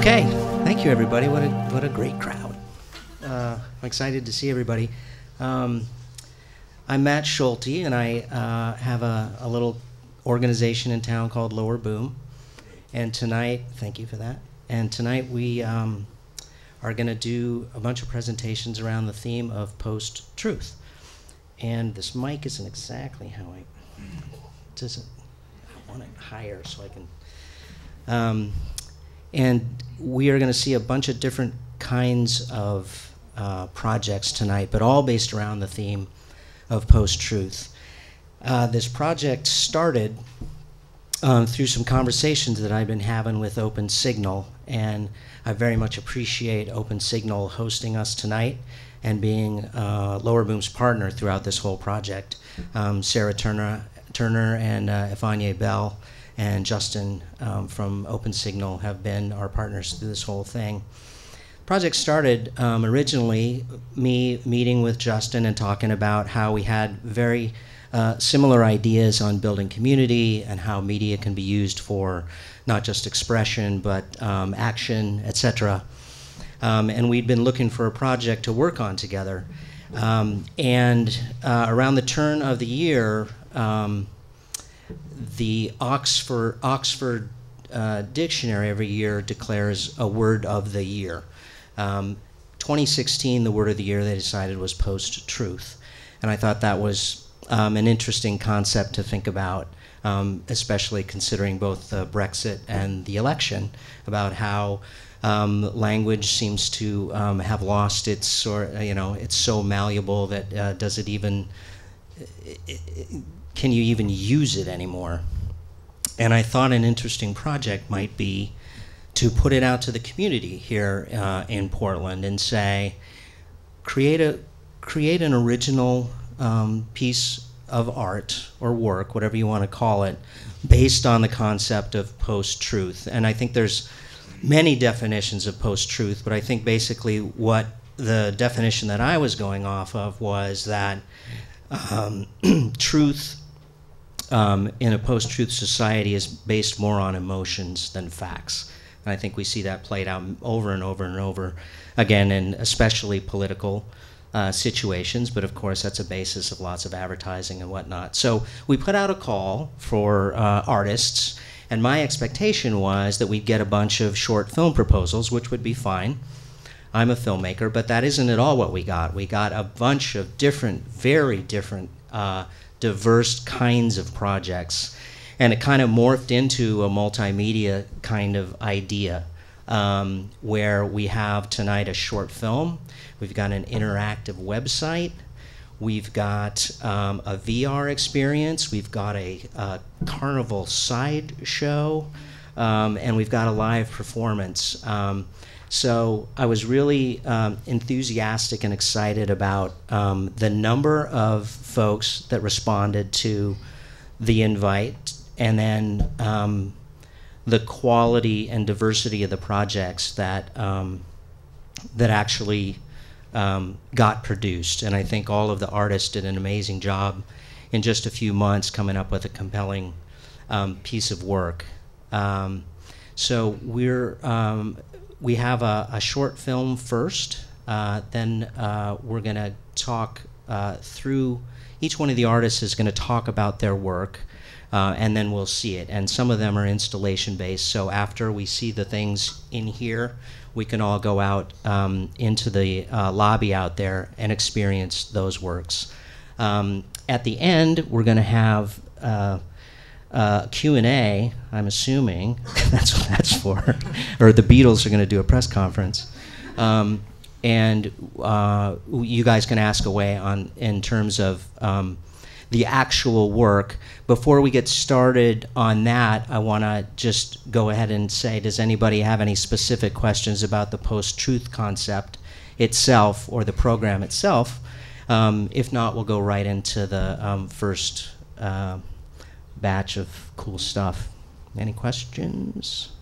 Okay, thank you everybody. What a great crowd. I'm excited to see everybody. I'm Matt Schulte, and I have a little organization in town called Lower Boom. And tonight, thank you for that. And tonight we are going to do a bunch of presentations around the theme of post-truth. And this mic isn't exactly how I want it higher so I can. And we are going to see a bunch of different kinds of projects tonight, but all based around the theme of post-truth. This project started through some conversations that I've been having with Open Signal, and I very much appreciate Open Signal hosting us tonight and being Lower Boom's partner throughout this whole project. Sarah Turner and Ifanye Bell and Justin from Open Signal have been our partners through this whole thing. The project started originally me meeting with Justin and talking about how we had very similar ideas on building community and how media can be used for not just expression but action, etc. And we'd been looking for a project to work on together. And around the turn of the year, the Oxford Dictionary every year declares a word of the year. 2016, the word of the year they decided was post-truth. And I thought that was an interesting concept to think about, especially considering both the Brexit and the election, about how language seems to have lost its, it's so malleable that does it even, can you even use it anymore? And I thought an interesting project might be to put it out to the community here in Portland and say, create an original piece of art or work, whatever you want to call it, based on the concept of post-truth. And I think there's many definitions of post-truth, but I think basically what the definition that I was going off of was that truth in a post-truth society is based more on emotions than facts. And I think we see that played out over and over and over again, in especially political situations, but of course that's a basis of lots of advertising and whatnot. So we put out a call for artists, and my expectation was that we'd get a bunch of short film proposals, which would be fine. I'm a filmmaker, but that isn't at all what we got. We got a bunch of different, very different, diverse kinds of projects, and it kind of morphed into a multimedia kind of idea, where we have tonight a short film, we've got an interactive website, we've got a VR experience, we've got a carnival sideshow, and we've got a live performance. So I was really enthusiastic and excited about the number of folks that responded to the invite, and then the quality and diversity of the projects that that actually got produced. And I think all of the artists did an amazing job in just a few months coming up with a compelling piece of work. So we have a short film first, then we're going to talk through, each one of the artists is going to talk about their work, and then we'll see it. And some of them are installation based, so after we see the things in here, we can all go out into the lobby out there and experience those works. At the end, we're going to have Q&A, I'm assuming. That's what that's for. Or the Beatles are going to do a press conference. And you guys can ask away in terms of the actual work. Before we get started on that, I want to just go ahead and say, does anybody have any specific questions about the post-truth concept itself or the program itself? If not, we'll go right into the first batch of cool stuff. Any questions?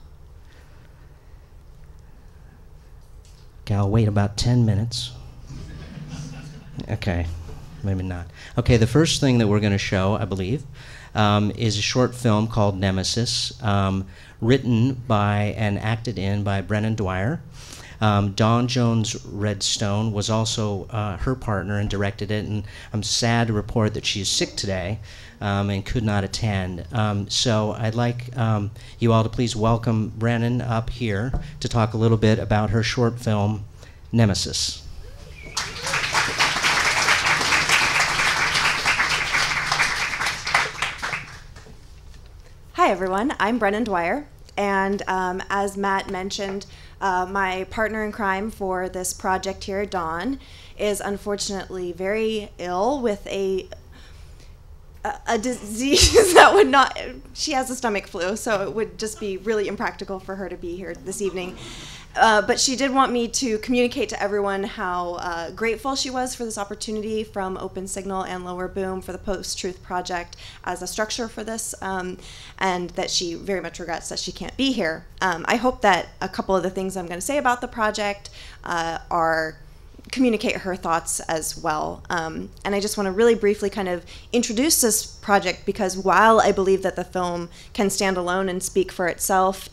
Okay, I'll wait about 10 minutes. Okay, maybe not. Okay, the first thing that we're going to show, I believe, is a short film called Nemesis, written by and acted in by Brenan Dwyer. Jones Redstone was also her partner and directed it, and I'm sad to report that she's sick today and could not attend. So I'd like you all to please welcome Brenan up here to talk a little bit about her short film, Nemesis. Hi everyone, I'm Brenan Dwyer, and as Matt mentioned, my partner in crime for this project here, Dawn, is unfortunately very ill with a disease that would not, she has a stomach flu, so it would just be really impractical for her to be here this evening. But she did want me to communicate to everyone how grateful she was for this opportunity from Open Signal and Lower Boom for the Post-Truth Project as a structure for this, and that she very much regrets that she can't be here. I hope that a couple of the things I'm going to say about the project communicate her thoughts as well. And I just want to really briefly kind of introduce this project, because while I believe that the film can stand alone and speak for itself,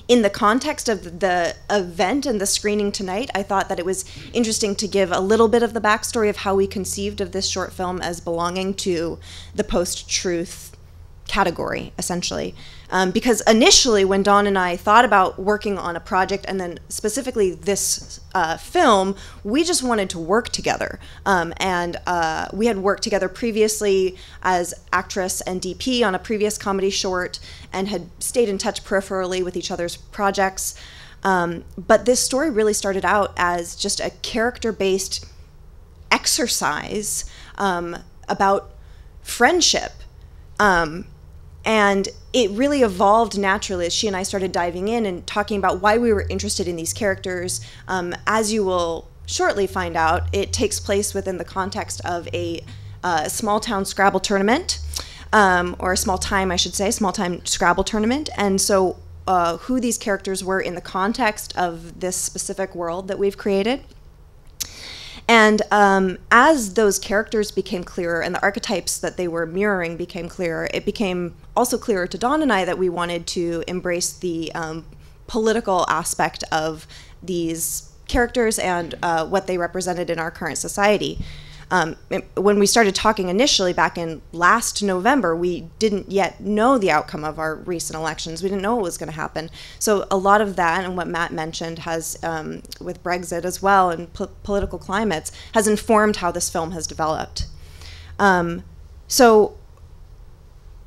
in the context of the event and the screening tonight, I thought that it was interesting to give a little bit of the backstory of how we conceived of this short film as belonging to the post-truth category, essentially. Because initially, when Dawn and I thought about working on a project, and then specifically this film, we just wanted to work together. We had worked together previously as actress and DP on a previous comedy short, and had stayed in touch peripherally with each other's projects. But this story really started out as just a character-based exercise about friendship. And it really evolved naturally as she and I started diving in and talking about why we were interested in these characters. As you will shortly find out, it takes place within the context of a small town Scrabble tournament, or a small time Scrabble tournament. And so who these characters were in the context of this specific world that we've created. And as those characters became clearer and the archetypes that they were mirroring became clearer, it became also clearer to Dawn and I that we wanted to embrace the political aspect of these characters and what they represented in our current society. When we started talking initially back in last November, we didn't yet know the outcome of our recent elections. We didn't know what was going to happen. So a lot of that, and what Matt mentioned, has, with Brexit as well and political climates, has informed how this film has developed. As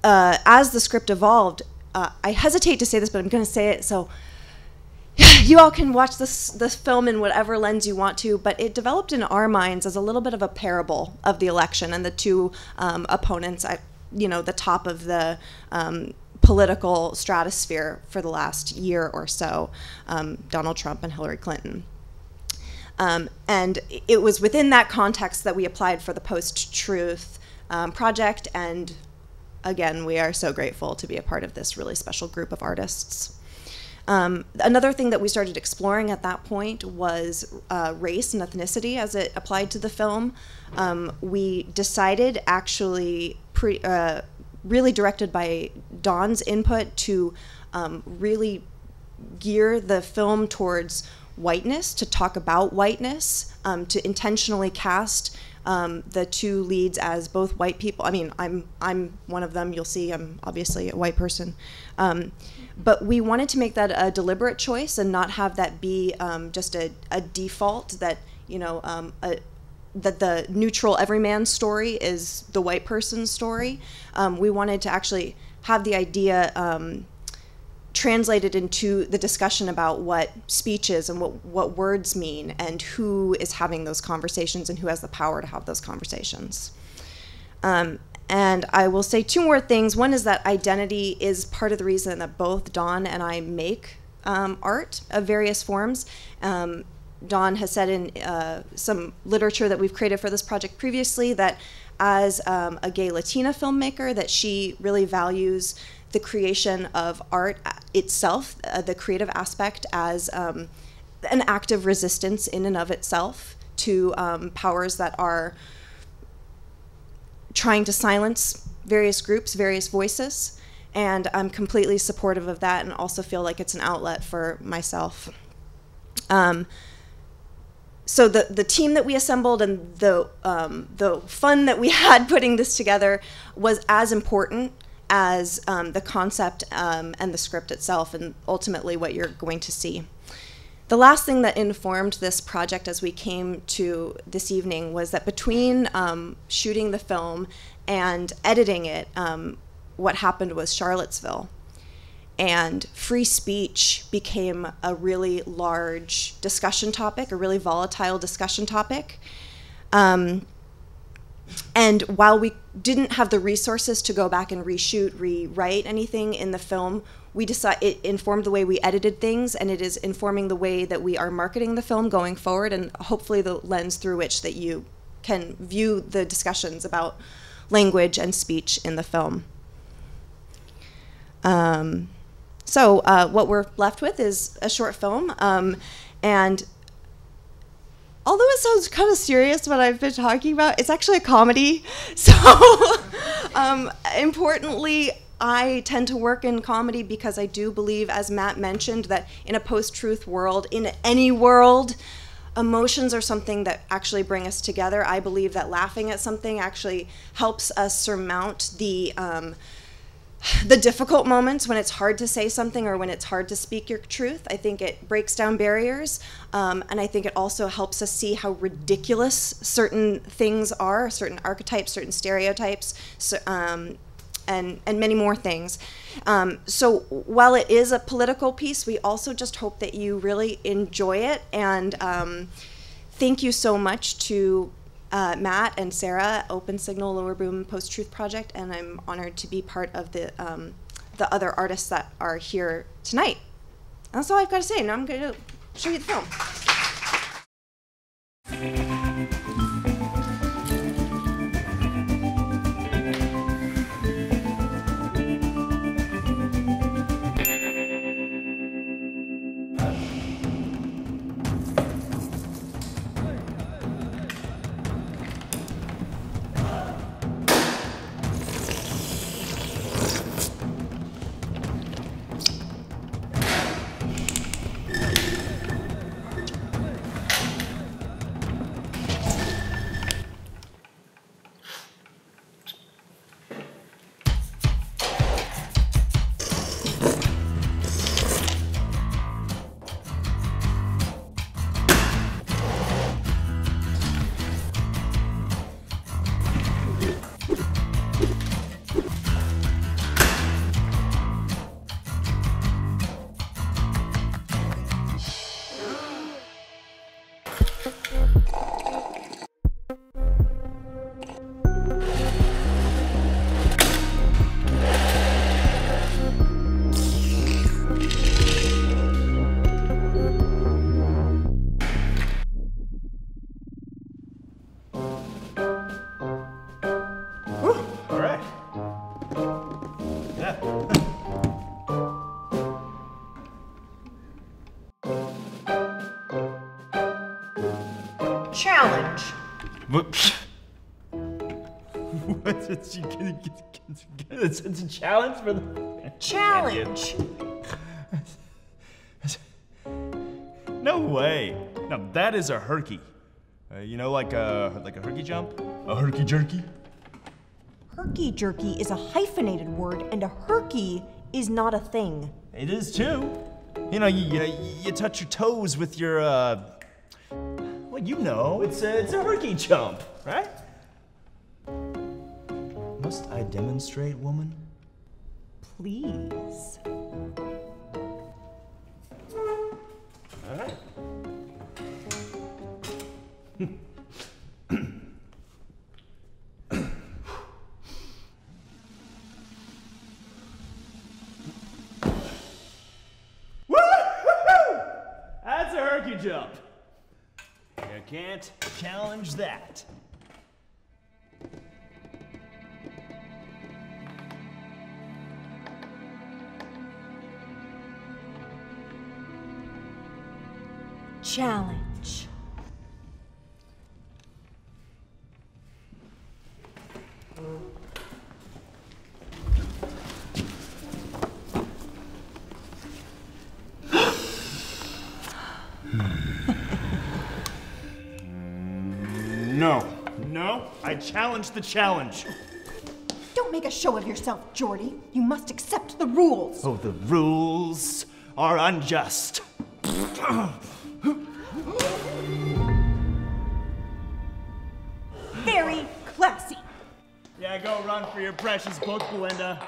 the script evolved, I hesitate to say this, but I'm going to say it, so you all can watch this film in whatever lens you want to, but it developed in our minds as a little bit of a parable of the election and the two opponents at, the top of the political stratosphere for the last year or so, Donald Trump and Hillary Clinton. And it was within that context that we applied for the Post-Truth project, and again, we are so grateful to be a part of this really special group of artists. Another thing that we started exploring at that point was race and ethnicity as it applied to the film. We decided, actually, really directed by Dawn's input, to really gear the film towards whiteness, to talk about whiteness, to intentionally cast the two leads as both white people. I mean, I'm one of them. You'll see I'm obviously a white person. But we wanted to make that a deliberate choice and not have that be just a default that, that the neutral everyman story is the white person's story. We wanted to actually have the idea translated into the discussion about what speech is and what words mean, and who is having those conversations and who has the power to have those conversations. And I will say two more things. One is that identity is part of the reason that both Dawn and I make art of various forms. Dawn has said in some literature that we've created for this project previously that as a gay Latina filmmaker, that she really values the creation of art itself, the creative aspect, as an act of resistance in and of itself to powers that are trying to silence various groups, various voices, and I'm completely supportive of that and also feel like it's an outlet for myself. So the team that we assembled and the fun that we had putting this together was as important as the concept and the script itself, and ultimately what you're going to see. The last thing that informed this project as we came to this evening was that between shooting the film and editing it, what happened was Charlottesville. And free speech became a really large discussion topic, a really volatile discussion topic. And while we didn't have the resources to go back and reshoot, rewrite anything in the film, it informed the way we edited things, and it is informing the way that we are marketing the film going forward, and hopefully the lens through which that you can view the discussions about language and speech in the film. So what we're left with is a short film, and although it sounds kind of serious what I've been talking about, it's actually a comedy. So importantly, I tend to work in comedy because I do believe, as Matt mentioned, that in a post-truth world, in any world, emotions are something that actually bring us together. I believe that laughing at something actually helps us surmount the difficult moments when it's hard to say something or when it's hard to speak your truth. I think it breaks down barriers, and I think it also helps us see how ridiculous certain things are, certain archetypes, certain stereotypes, and many more things. So while it is a political piece, we also just hope that you really enjoy it, and thank you so much to Matt and Sarah, Open Signal, Lower Boom, Post-Truth Project, and I'm honored to be part of the other artists that are here tonight. That's all I've got to say. Now I'm going to show you the film. Challenge. What? It's a challenge for the Challenge. No way. No, that is a herky. You know, like a herky jump? A herky jerky? Herky jerky is a hyphenated word, and a herky is not a thing. It is too. You know, you touch your toes with your well, you know, it's a herky jump, right? Must I demonstrate, woman? Please. All right. That's a herky jump. You can't challenge that. Challenge. No, I challenge the challenge. Don't make a show of yourself, Geordie. You must accept the rules. Oh, the rules are unjust. Very classy. Yeah, go run for your precious book, Belinda.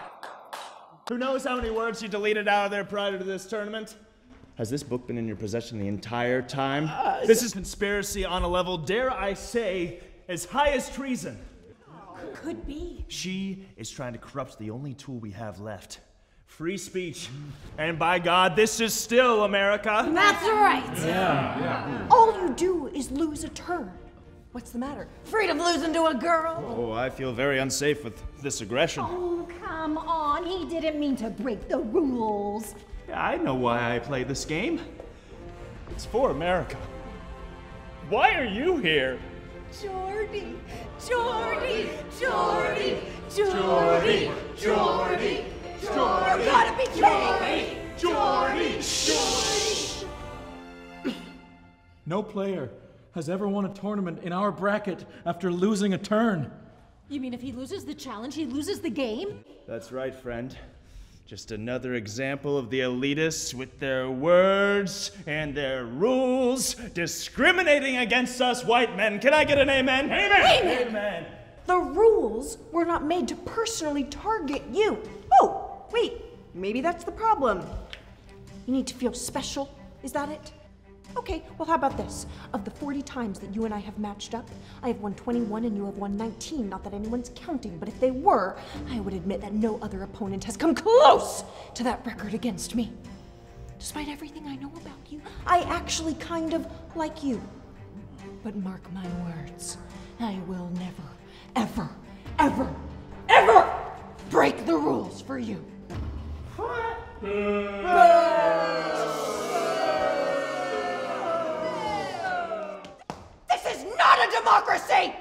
Who knows how many words you deleted out of there prior to this tournament? Has this book been in your possession the entire time? This is conspiracy on a level, dare I say, as high as treason. Could be. She is trying to corrupt the only tool we have left. Free speech. And by God, this is still America. That's right. Yeah. All you do is lose a turn. What's the matter? Afraid of losing to a girl? Oh, I feel very unsafe with this aggression. Oh, come on. He didn't mean to break the rules. Yeah, I know why I play this game. It's for America. Why are you here? Geordie, Geordie, Geordie, Geordie, Geordie, Geordie. You gotta be kidding me! Geordie! No player has ever won a tournament in our bracket after losing a turn. You mean if he loses the challenge, he loses the game? That's right, friend. Just another example of the elitists with their words and their rules discriminating against us white men. Can I get an amen? Amen! Amen! The rules were not made to personally target you. Oh, wait, maybe that's the problem. You need to feel special, is that it? Okay, well, how about this? Of the 40 times that you and I have matched up, I have won 21 and you have won 19. Not that anyone's counting, but if they were, I would admit that no other opponent has come close to that record against me. Despite everything I know about you, I actually kind of like you. But mark my words, I will never, ever, ever, ever break the rules for you. This is not a democracy!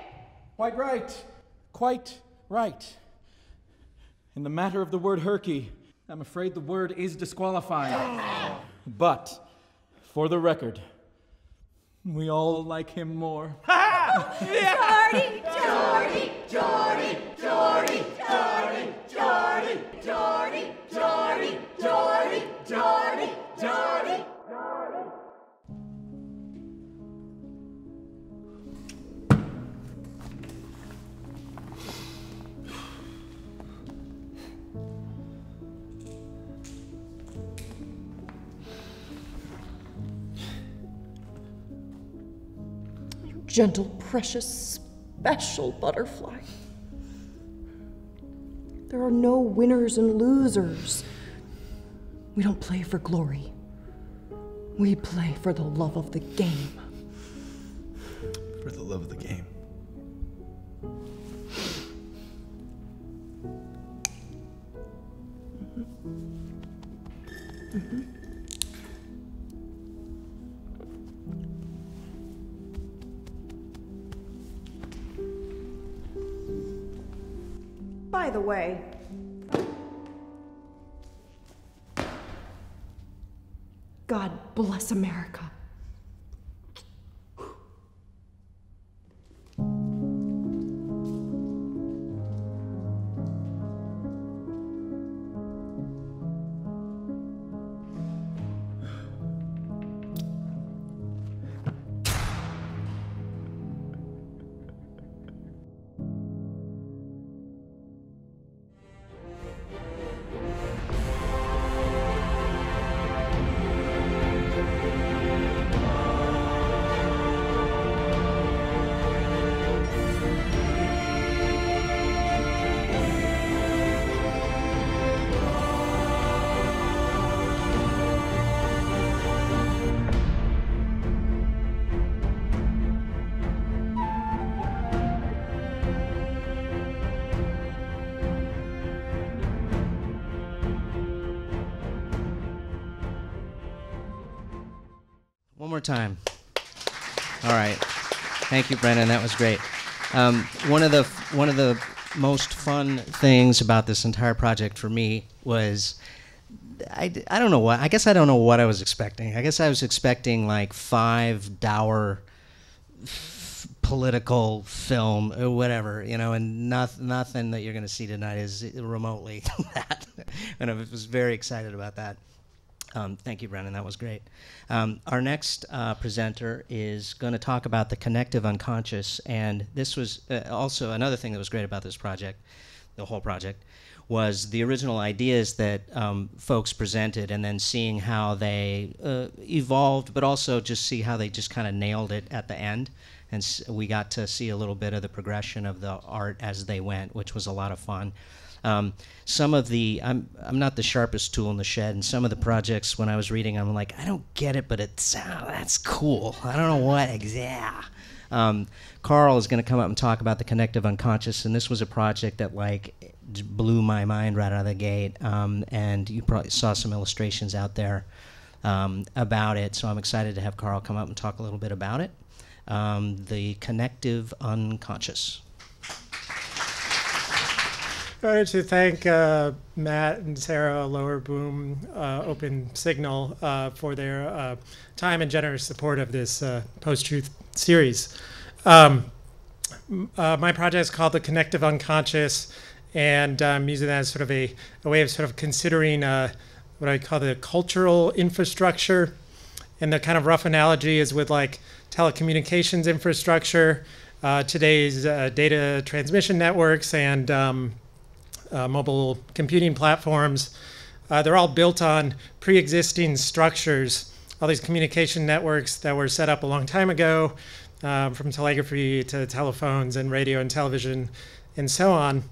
Quite right. Quite right. In the matter of the word herky, I'm afraid the word is disqualified. But, for the record, we all like him more. Geordie, Geordie, Geordie, Geordie, Geordie, Geordie, Geordie, Geordie, Geordie, Geordie, Geordie. Gentle, precious, special butterfly. There are no winners and losers. We don't play for glory. We play for the love of the game. For the love of the game. By the way, God bless America. One more time. All right. Thank you, Brennan. That was great. One of the most fun things about this entire project for me was I don't know what. I guess I don't know what I was expecting. I guess I was expecting like 5 dour political film or whatever, and nothing that you're going to see tonight is remotely that. And I was very excited about that. Thank you, Brennan. That was great. Our next presenter is going to talk about the connective unconscious, and this was also another thing that was great about this project, the whole project, was the original ideas that folks presented, and then seeing how they evolved, but also just see how they just kind of nailed it at the end. And we got to see a little bit of the progression of the art as they went, which was a lot of fun. Some of the, I'm not the sharpest tool in the shed, and some of the projects when I was reading, I'm like, I don't get it, but that's cool. I don't know what exactly. Carl is going to come up and talk about the connective unconscious, and this was a project that blew my mind right out of the gate, and you probably saw some illustrations out there about it, so I'm excited to have Carl come up and talk a little bit about it. The connective unconscious. I wanted to thank Matt and Sarah, Lower Boom, Open Signal for their time and generous support of this post-truth series. My project is called The Connective Unconscious, and I'm using that as sort of a way of sort of considering what I call the cultural infrastructure. And the kind of rough analogy is with like telecommunications infrastructure, today's data transmission networks and mobile computing platforms. They're all built on pre-existing structures, all these communication networks that were set up a long time ago, from telegraphy to telephones and radio and television and so on.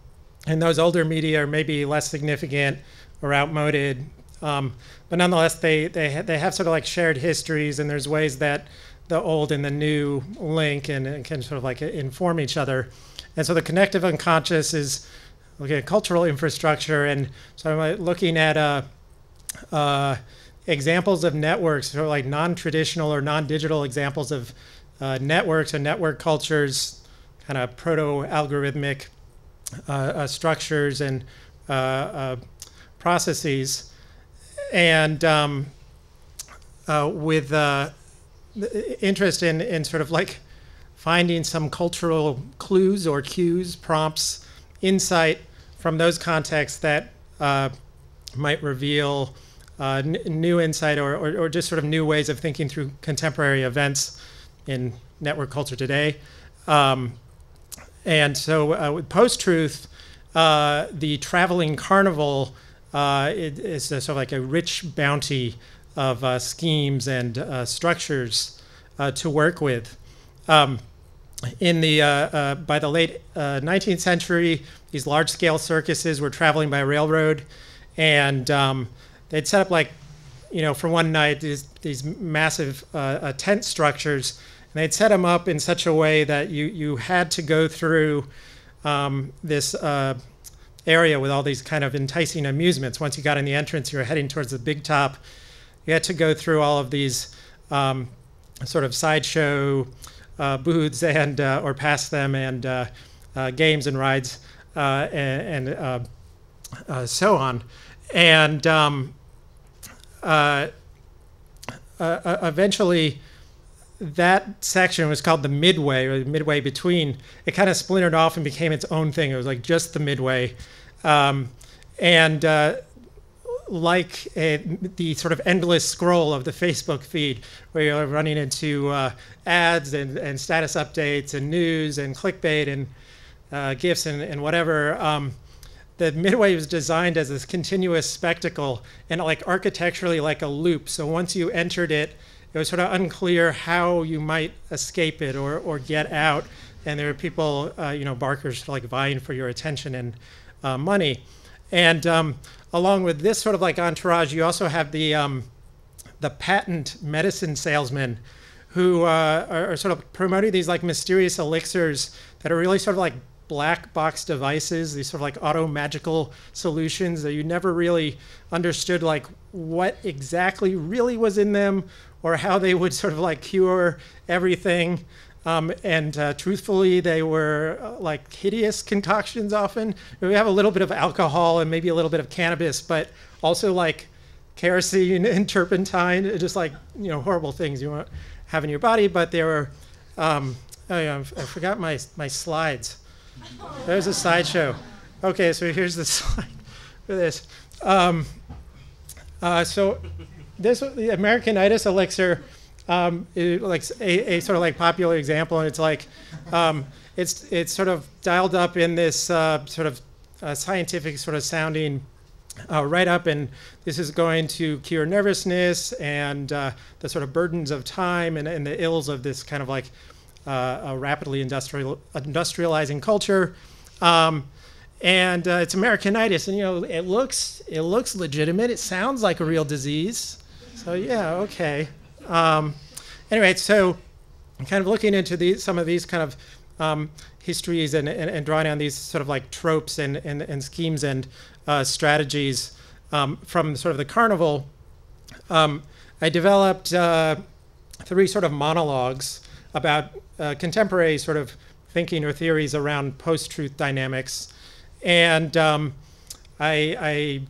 And those older media are maybe less significant or outmoded, but nonetheless, they have sort of like shared histories, and there's ways that the old and the new link and can sort of like inform each other. And so the connective unconscious is looking at cultural infrastructure, and so I'm looking at examples of networks, sort of like non-traditional or non-digital examples of networks and network cultures, kind of proto-algorithmic structures and processes. And with interest in sort of like finding some cultural clues or cues, prompts, insight from those contexts that might reveal new insight or just sort of new ways of thinking through contemporary events in network culture today. And so with post-truth, the traveling carnival is sort of like a rich bounty of schemes and structures to work with. In the by the late 19th century, these large-scale circuses were traveling by railroad, and they'd set up like, for one night these massive tent structures, and they'd set them up in such a way that you had to go through this area with all these kind of enticing amusements. Once you got in the entrance, you were heading towards the big top. You had to go through all of these sort of sideshow booths and or past them, and games and rides and so on. And eventually, that section was called the midway, or the midway between. It kind of splintered off and became its own thing. It was like just the midway. Like the sort of endless scroll of the Facebook feed, where you're running into ads and status updates and news and clickbait and GIFs and whatever. The midway was designed as this continuous spectacle and like architecturally like a loop. So once you entered it, it was sort of unclear how you might escape it or get out. And there were people, barkers like vying for your attention and money. And along with this sort of like entourage, you also have the patent medicine salesmen who are sort of promoting these like mysterious elixirs that are really sort of like black box devices, these sort of like auto magical solutions that you never really understood like what exactly really was in them or how they would sort of like cure everything. Truthfully, they were like hideous concoctions often. We have a little bit of alcohol and maybe a little bit of cannabis, but also like kerosene and turpentine, just like, horrible things you won't have in your body. But there were, I forgot my slides. There's a slideshow. Okay, so here's the slide for this. So this, the Americanitis elixir, is like a sort of like popular example, and it's like, it's sort of dialed up in this sort of scientific sort of sounding write-up, and this is going to cure nervousness and the sort of burdens of time and the ills of this kind of like a rapidly industrializing culture. And it's Americanitis, and it looks legitimate. It sounds like a real disease. So yeah, okay. Anyway, so I'm kind of looking into some of these kind of histories and drawing on these sort of like tropes and schemes and strategies from sort of the carnival. I developed 3 sort of monologues about contemporary sort of thinking or theories around post-truth dynamics. And I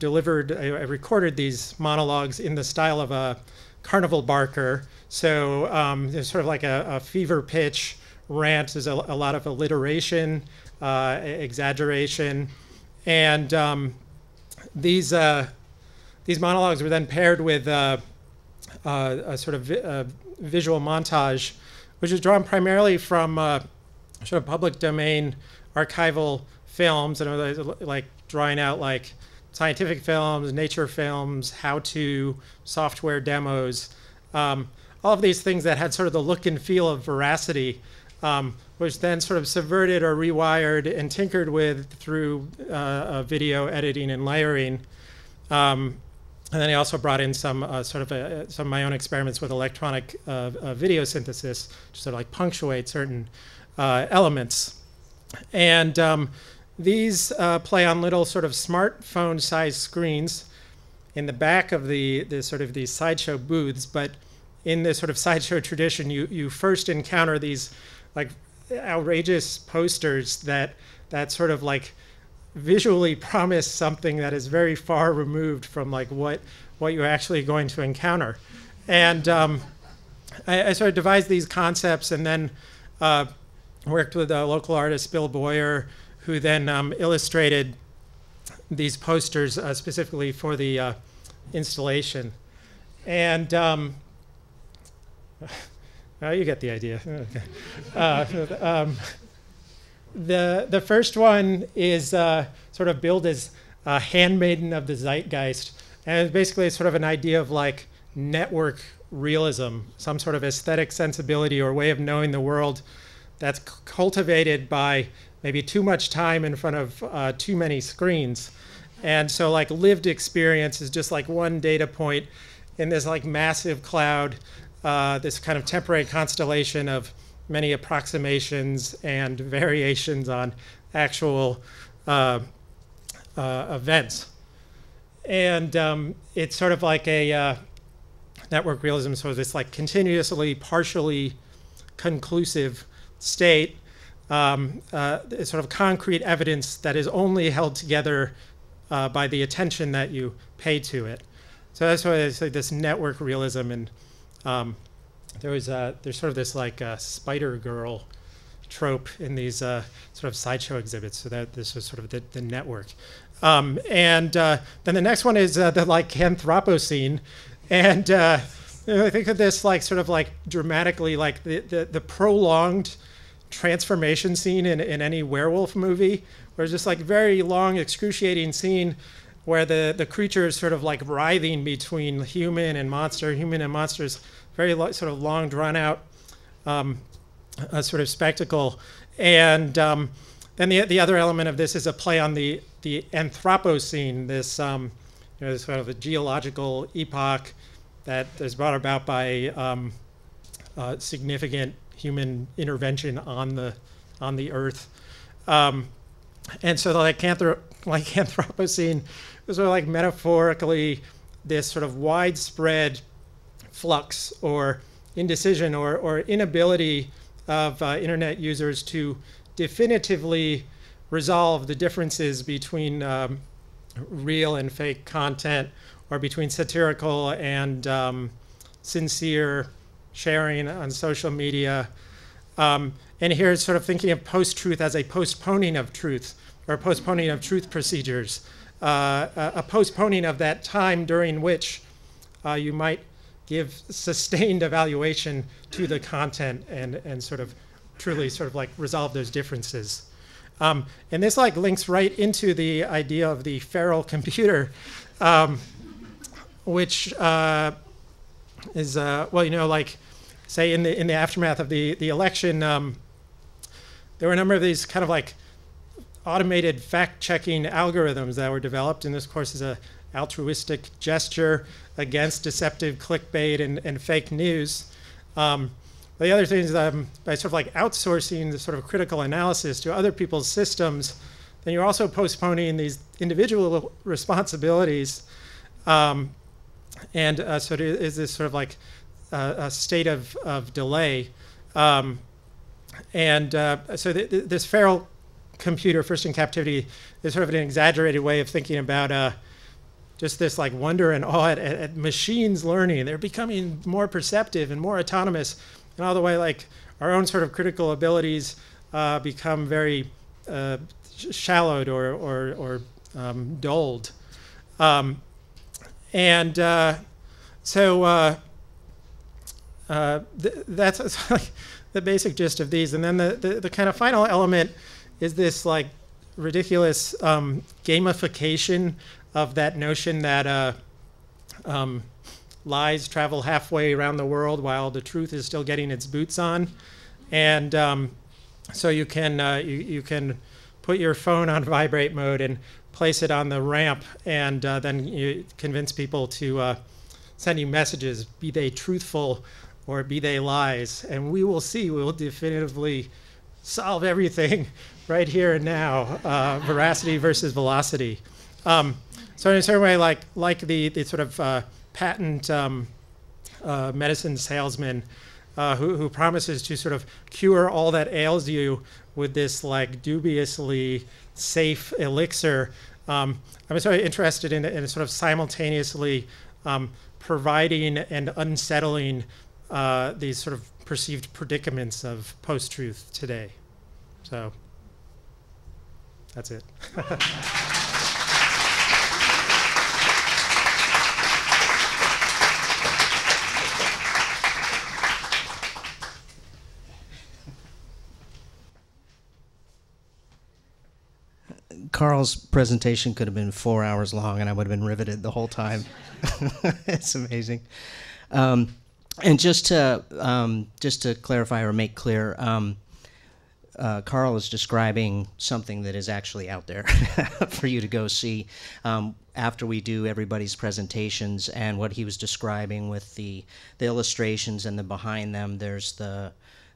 recorded these monologues in the style of a carnival barker. So there's sort of like a fever pitch rant. There's a lot of alliteration, exaggeration. And these monologues were then paired with a sort of visual montage, which is drawn primarily from sort of public domain archival films, and like drawing out like scientific films, nature films, how-to, software demos, all of these things that had sort of the look and feel of veracity, which then sort of subverted or rewired and tinkered with through video editing and layering. And then I also brought in some some of my own experiments with electronic video synthesis to sort of like punctuate certain elements. And these play on little sort of smartphone-sized screens in the back of the sort of these sideshow booths. But in this sort of sideshow tradition, you first encounter these like outrageous posters that sort of like visually promise something that is very far removed from like what you're actually going to encounter. And I sort of devised these concepts and then worked with a local artist, Bill Boyer, who then illustrated these posters specifically for the installation. And you get the idea. Okay. The first one is sort of billed as Handmaiden of the Zeitgeist. And it's basically sort of an idea of like network realism, some sort of aesthetic sensibility or way of knowing the world that's cultivated by maybe too much time in front of too many screens. And so like lived experience is just like one data point in this like massive cloud, this kind of temporary constellation of many approximations and variations on actual events. And it's sort of like a network realism, so this like continuously, partially conclusive state, sort of concrete evidence that is only held together by the attention that you pay to it. So that's why it's like this network realism. And there's sort of this like spider girl trope in these sort of sideshow exhibits. So that this was sort of the network. And then the next one is the like Anthropocene. And I think of this like sort of like dramatically like the prolonged transformation scene in any werewolf movie, where it's just like very long, excruciating scene where the creature is sort of like writhing between human and monster, very sort of long, drawn out sort of spectacle. And then the other element of this is a play on the Anthropocene, this this sort of a geological epoch that is brought about by significant human intervention on the earth. And so like Anthropocene is sort of like metaphorically this sort of widespread flux or indecision or inability of internet users to definitively resolve the differences between real and fake content, or between satirical and sincere sharing on social media. And here it's sort of thinking of post-truth as a postponing of truth, or postponing of truth procedures, a postponing of that time during which you might give sustained evaluation to the content and sort of truly sort of like resolve those differences. And this like links right into the idea of the feral computer, which is, well, you know, like, say in the aftermath of the election, there were a number of these kind of like automated fact-checking algorithms that were developed, and this, of course, is a altruistic gesture against deceptive clickbait and fake news. The other thing is by sort of like outsourcing the sort of critical analysis to other people's systems, then you're also postponing these individual responsibilities. So there is this sort of like a state of delay. So this feral computer, first in captivity, is sort of an exaggerated way of thinking about just this like wonder and awe at machines learning. They're becoming more perceptive and more autonomous, and all the way like our own sort of critical abilities become very shallowed or dulled. That's like the basic gist of these. And then the kind of final element is this like ridiculous gamification of that notion that lies travel halfway around the world while the truth is still getting its boots on. And so you can put your phone on vibrate mode and place it on the ramp, and then you convince people to send you messages, be they truthful or be they lies. And we will see, we will definitively solve everything right here and now, veracity versus velocity. So in a certain way, like the sort of patent medicine salesman who promises to sort of cure all that ails you with this like dubiously safe elixir. I'm sort of interested in sort of simultaneously providing and unsettling these sort of perceived predicaments of post-truth today. So that's it. Carl's presentation could have been 4 hours long, and I would have been riveted the whole time. It's amazing. And just to clarify or make clear, Carl is describing something that is actually out there for you to go see after we do everybody's presentations. And what he was describing with the illustrations and the behind them, there's the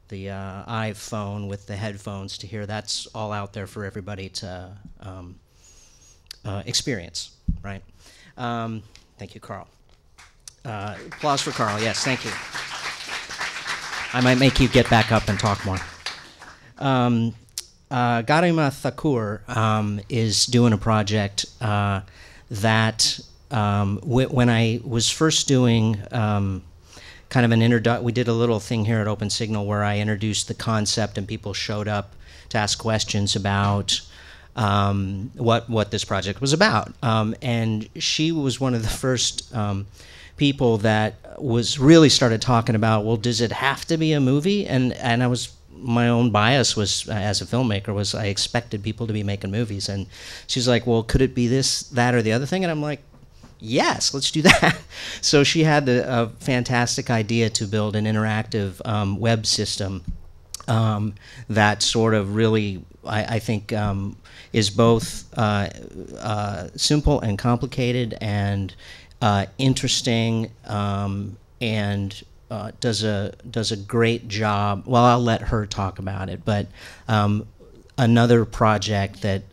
iPhone with the headphones to hear. That's all out there for everybody to experience, right? Thank you, Carl. Applause for Carl. Yes, thank you. I might make you get back up and talk more. Garima Thakur is doing a project that when I was first doing kind of an we did a little thing here at Open Signal where I introduced the concept and people showed up to ask questions about what this project was about. And she was one of the first people that really started talking about, well, does it have to be a movie? And I was, my own bias was, as a filmmaker, was I expected people to be making movies. And she's like, well, could it be this, that, or the other thing? And I'm like, yes, let's do that. So she had a fantastic idea to build an interactive web system that sort of really, I think, is both simple and complicated and interesting, and does a great job. Well, I'll let her talk about it, but another project that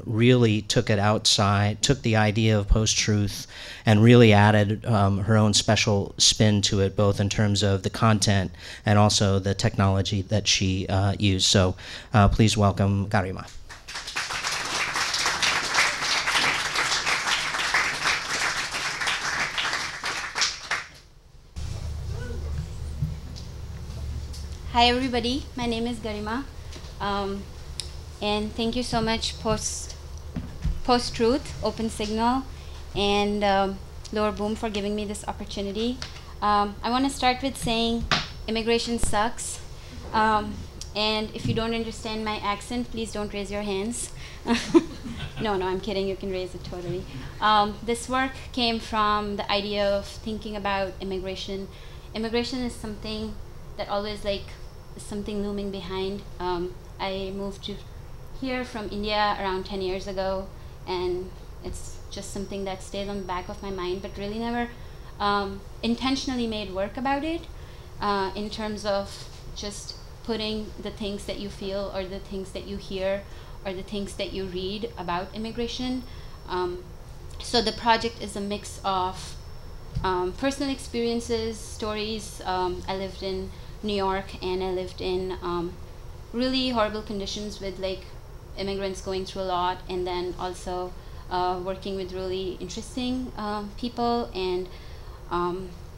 really took it outside, took the idea of post-truth and really added her own special spin to it, both in terms of the content and also the technology that she used. So please welcome Garima. Hi everybody, my name is Garima, and thank you so much Post-Truth, Open Signal, and Lower Boom for giving me this opportunity. I want to start with saying immigration sucks, and if you don't understand my accent, please don't raise your hands. No, I'm kidding, you can raise it totally. This work came from the idea of thinking about immigration. Immigration is something that always is something looming behind. I moved to here from India around 10 years ago, and it's just something that stays on the back of my mind, but really never intentionally made work about it in terms of just putting the things that you feel or the things that you hear or the things that you read about immigration. So the project is a mix of personal experiences, stories. I lived in New York, and I lived in really horrible conditions with immigrants going through a lot, and then also working with really interesting people, and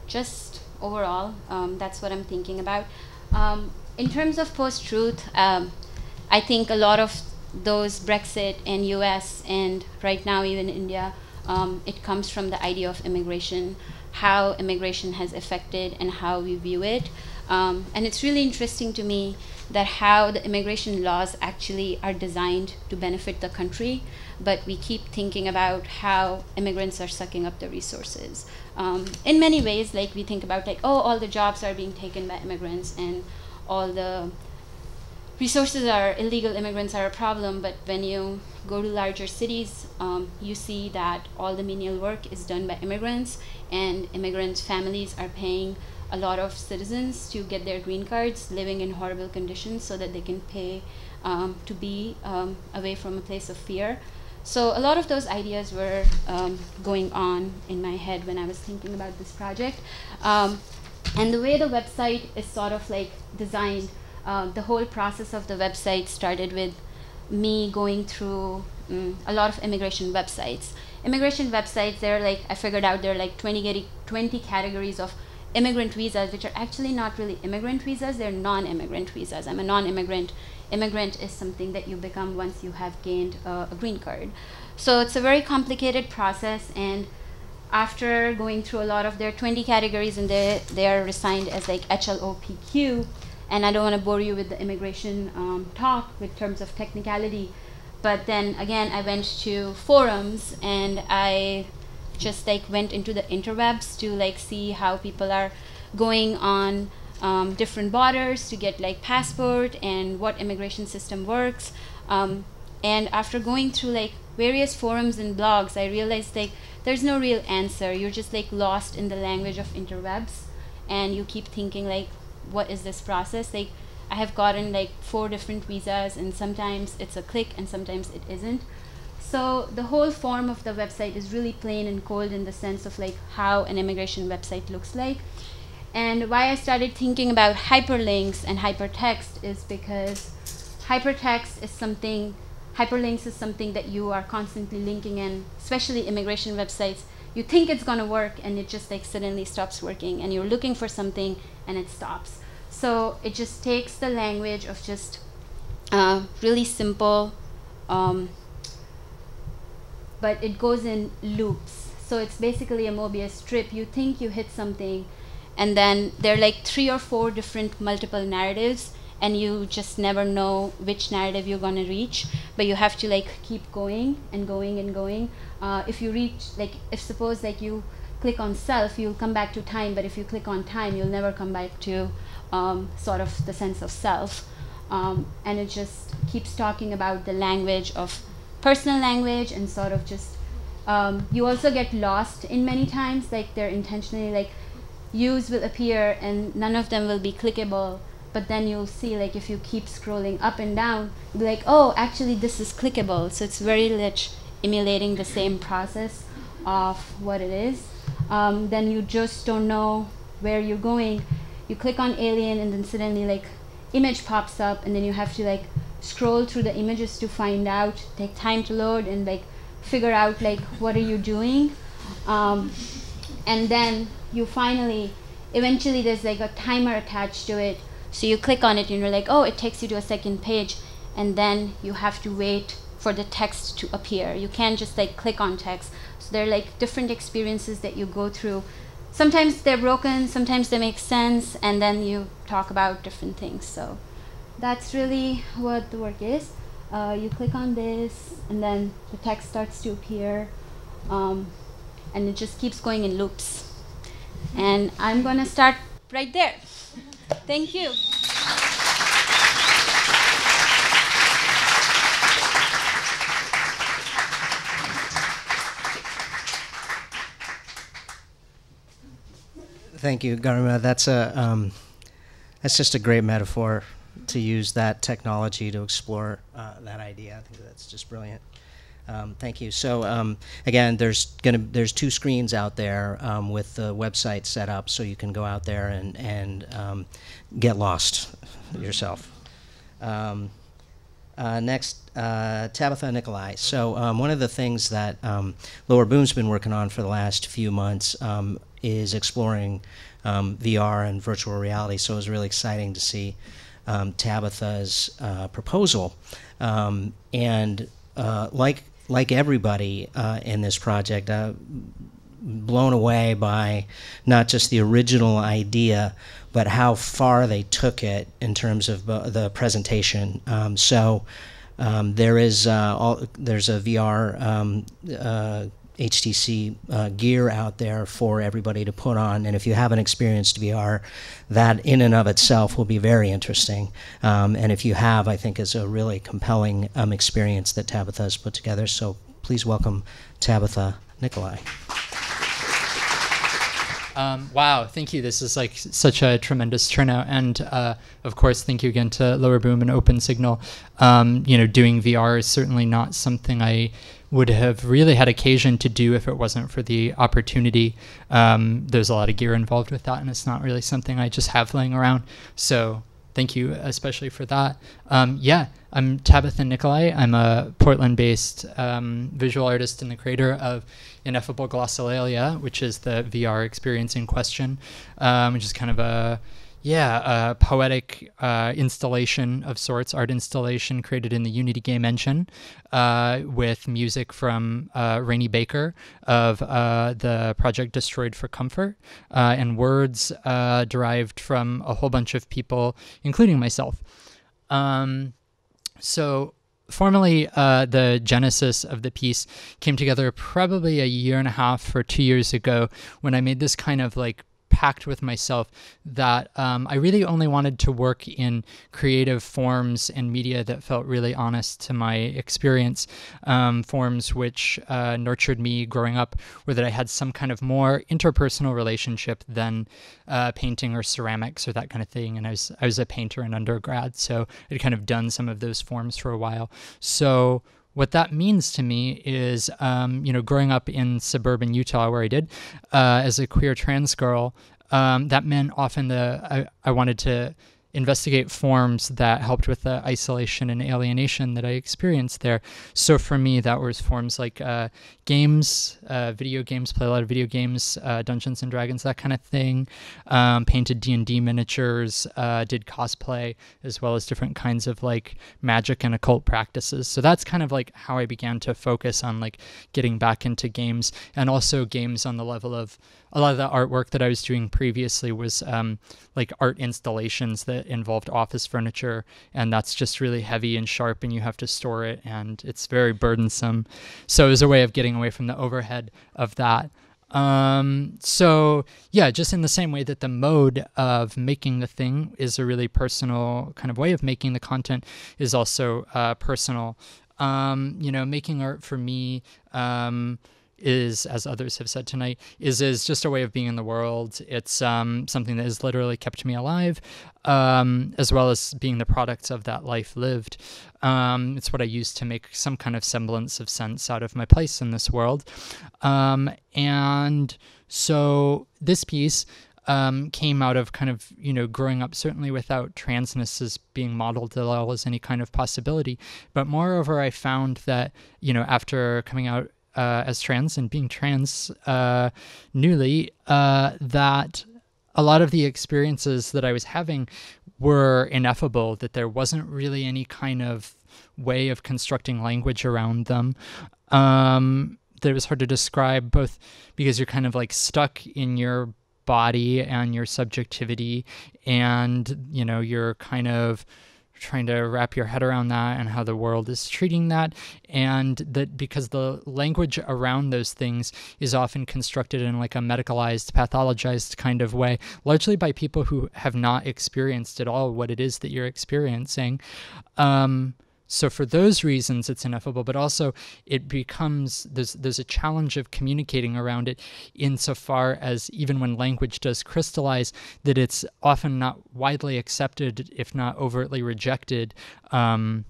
just overall, that's what I'm thinking about. In terms of post-truth, I think a lot of those Brexit and US and right now even India, it comes from the idea of immigration, how immigration has affected and how we view it. And it's really interesting to me that how the immigration laws actually are designed to benefit the country, but we keep thinking about how immigrants are sucking up the resources. In many ways, we think about oh, all the jobs are being taken by immigrants and all the resources are illegal immigrants are a problem, but when you go to larger cities, you see that all the menial work is done by immigrants, and immigrant families are paying a lot of citizens to get their green cards, living in horrible conditions so that they can pay to be away from a place of fear. So a lot of those ideas were going on in my head when I was thinking about this project. And the way the website is sort of designed, the whole process of the website started with me going through a lot of immigration websites. Immigration websites, I figured out there are 20 categories of immigrant visas, which are actually not really immigrant visas, they're non-immigrant visas. I'm a non-immigrant. Immigrant is something that you become once you have gained a green card. So it's a very complicated process, and after going through a lot of their 20 categories, and they are assigned as HLOPQ, and I don't want to bore you with the immigration talk with terms of technicality, but then again I went to forums and I just went into the interwebs to see how people are going on different borders to get passport and what immigration system works. And after going through various forums and blogs, I realized there's no real answer. You're just lost in the language of interwebs, and you keep thinking what is this process? I have gotten 4 different visas, and sometimes it's a click and sometimes it isn't. So the whole form of the website is really plain and cold in the sense of how an immigration website looks like. And why I started thinking about hyperlinks and hypertext is because hyperlinks is something that you are constantly linking in, especially immigration websites. You think it's gonna work and it just suddenly stops working, and you're looking for something and it stops. So it just takes the language of just really simple, but it goes in loops. So it's basically a Mobius strip. You think you hit something, and then there are 3 or 4 different multiple narratives, and you just never know which narrative you're gonna reach, but you have to keep going and going and going. If you reach, if suppose you click on self, you'll come back to time, but if you click on time, you'll never come back to sort of the sense of self. And it just keeps talking about the language of personal language, and sort of just you also get lost in many times, they're intentionally use will appear and none of them will be clickable, but then you'll see if you keep scrolling up and down, you'll be oh, actually this is clickable. So it's very much emulating the same process of what it is. Then you just don't know where you're going. You click on alien, and then suddenly image pops up, and then you have to scroll through the images to find out, take time to load, and figure out what are you doing. And then you eventually there's a timer attached to it, So you click on it and you're like, oh, it takes you to a second page, and then you have to wait for the text to appear. You can't just like click on text. So there are like different experiences that you go through. Sometimes they're broken, sometimes they make sense, and then you talk about different things. So that's really what the work is. You click on this, and then the text starts to appear, and it just keeps going in loops. And I'm gonna start right there. Thank you. Thank you, Garima. That's just a great metaphor to use that technology to explore that idea. I think that's just brilliant. Thank you. So again, there's 2 screens out there with the website set up, so you can go out there and get lost yourself. Next, Tabitha Nikolai. So one of the things that Lower Boom's been working on for the last few months is exploring VR and virtual reality. So it was really exciting to see Tabitha's proposal. And like everybody in this project, blown away by not just the original idea, but how far they took it in terms of the presentation. There's a VR HTC gear out there for everybody to put on, and if you haven't experienced VR, that in and of itself will be very interesting. And if you have, I think it's a really compelling experience that Tabitha has put together. So please welcome Tabitha Nikolai. Wow, thank you. This is like such a tremendous turnout, and of course, thank you again to Lower Boom and Open Signal. Doing VR is certainly not something I would have really had occasion to do if it wasn't for the opportunity. There's a lot of gear involved with that, and it's not really something I just have laying around. So thank you especially for that. I'm Tabitha Nikolai. I'm a Portland-based visual artist and the creator of Ineffable Glossolalia, which is the VR experience in question, which is kind of a poetic installation of sorts, art installation created in the Unity game engine with music from Rainey Baker of the project Destroyed for Comfort, and words derived from a whole bunch of people, including myself. So formally, the genesis of the piece came together probably 1.5 or 2 years ago when I made this kind of like pact with myself that I really only wanted to work in creative forms and media that felt really honest to my experience, forms which nurtured me growing up, or that I had some kind of more interpersonal relationship than painting or ceramics or that kind of thing. And I was a painter in undergrad, so I'd kind of done some of those forms for a while. So what that means to me is, growing up in suburban Utah, where I did, as a queer trans girl, that meant often I wanted to investigate forms that helped with the isolation and alienation that I experienced there. So for me, that was forms like games, video games, play a lot of video games, Dungeons and Dragons, that kind of thing, painted D&D miniatures, did cosplay, as well as different kinds of like magic and occult practices. So that's kind of like how I began to focus on like getting back into games, and also games on the level of a lot of the artwork that I was doing previously was like art installations that involved office furniture, and that's just really heavy and sharp, and you have to store it, and it's very burdensome. So it was a way of getting away from the overhead of that. So yeah, just in the same way that the mode of making the thing is a really personal kind of way of making the content is also personal. Making art for me is, as others have said tonight, is just a way of being in the world. It's something that has literally kept me alive, as well as being the product of that life lived. It's what I use to make some kind of semblance of sense out of my place in this world. And so this piece came out of kind of, growing up certainly without transness as being modeled at all as any kind of possibility. But moreover, I found that, after coming out as trans and being trans newly, that a lot of the experiences that I was having were ineffable, that there wasn't really any kind of way of constructing language around them. That it was hard to describe, both because you're kind of like stuck in your body and your subjectivity, and you're kind of trying to wrap your head around that and how the world is treating that, and that because the language around those things is often constructed in like a medicalized, pathologized kind of way, largely by people who have not experienced at all what it is that you're experiencing. So for those reasons, it's ineffable, but also it becomes, there's a challenge of communicating around it, insofar as even when language does crystallize, that it's often not widely accepted, if not overtly rejected. I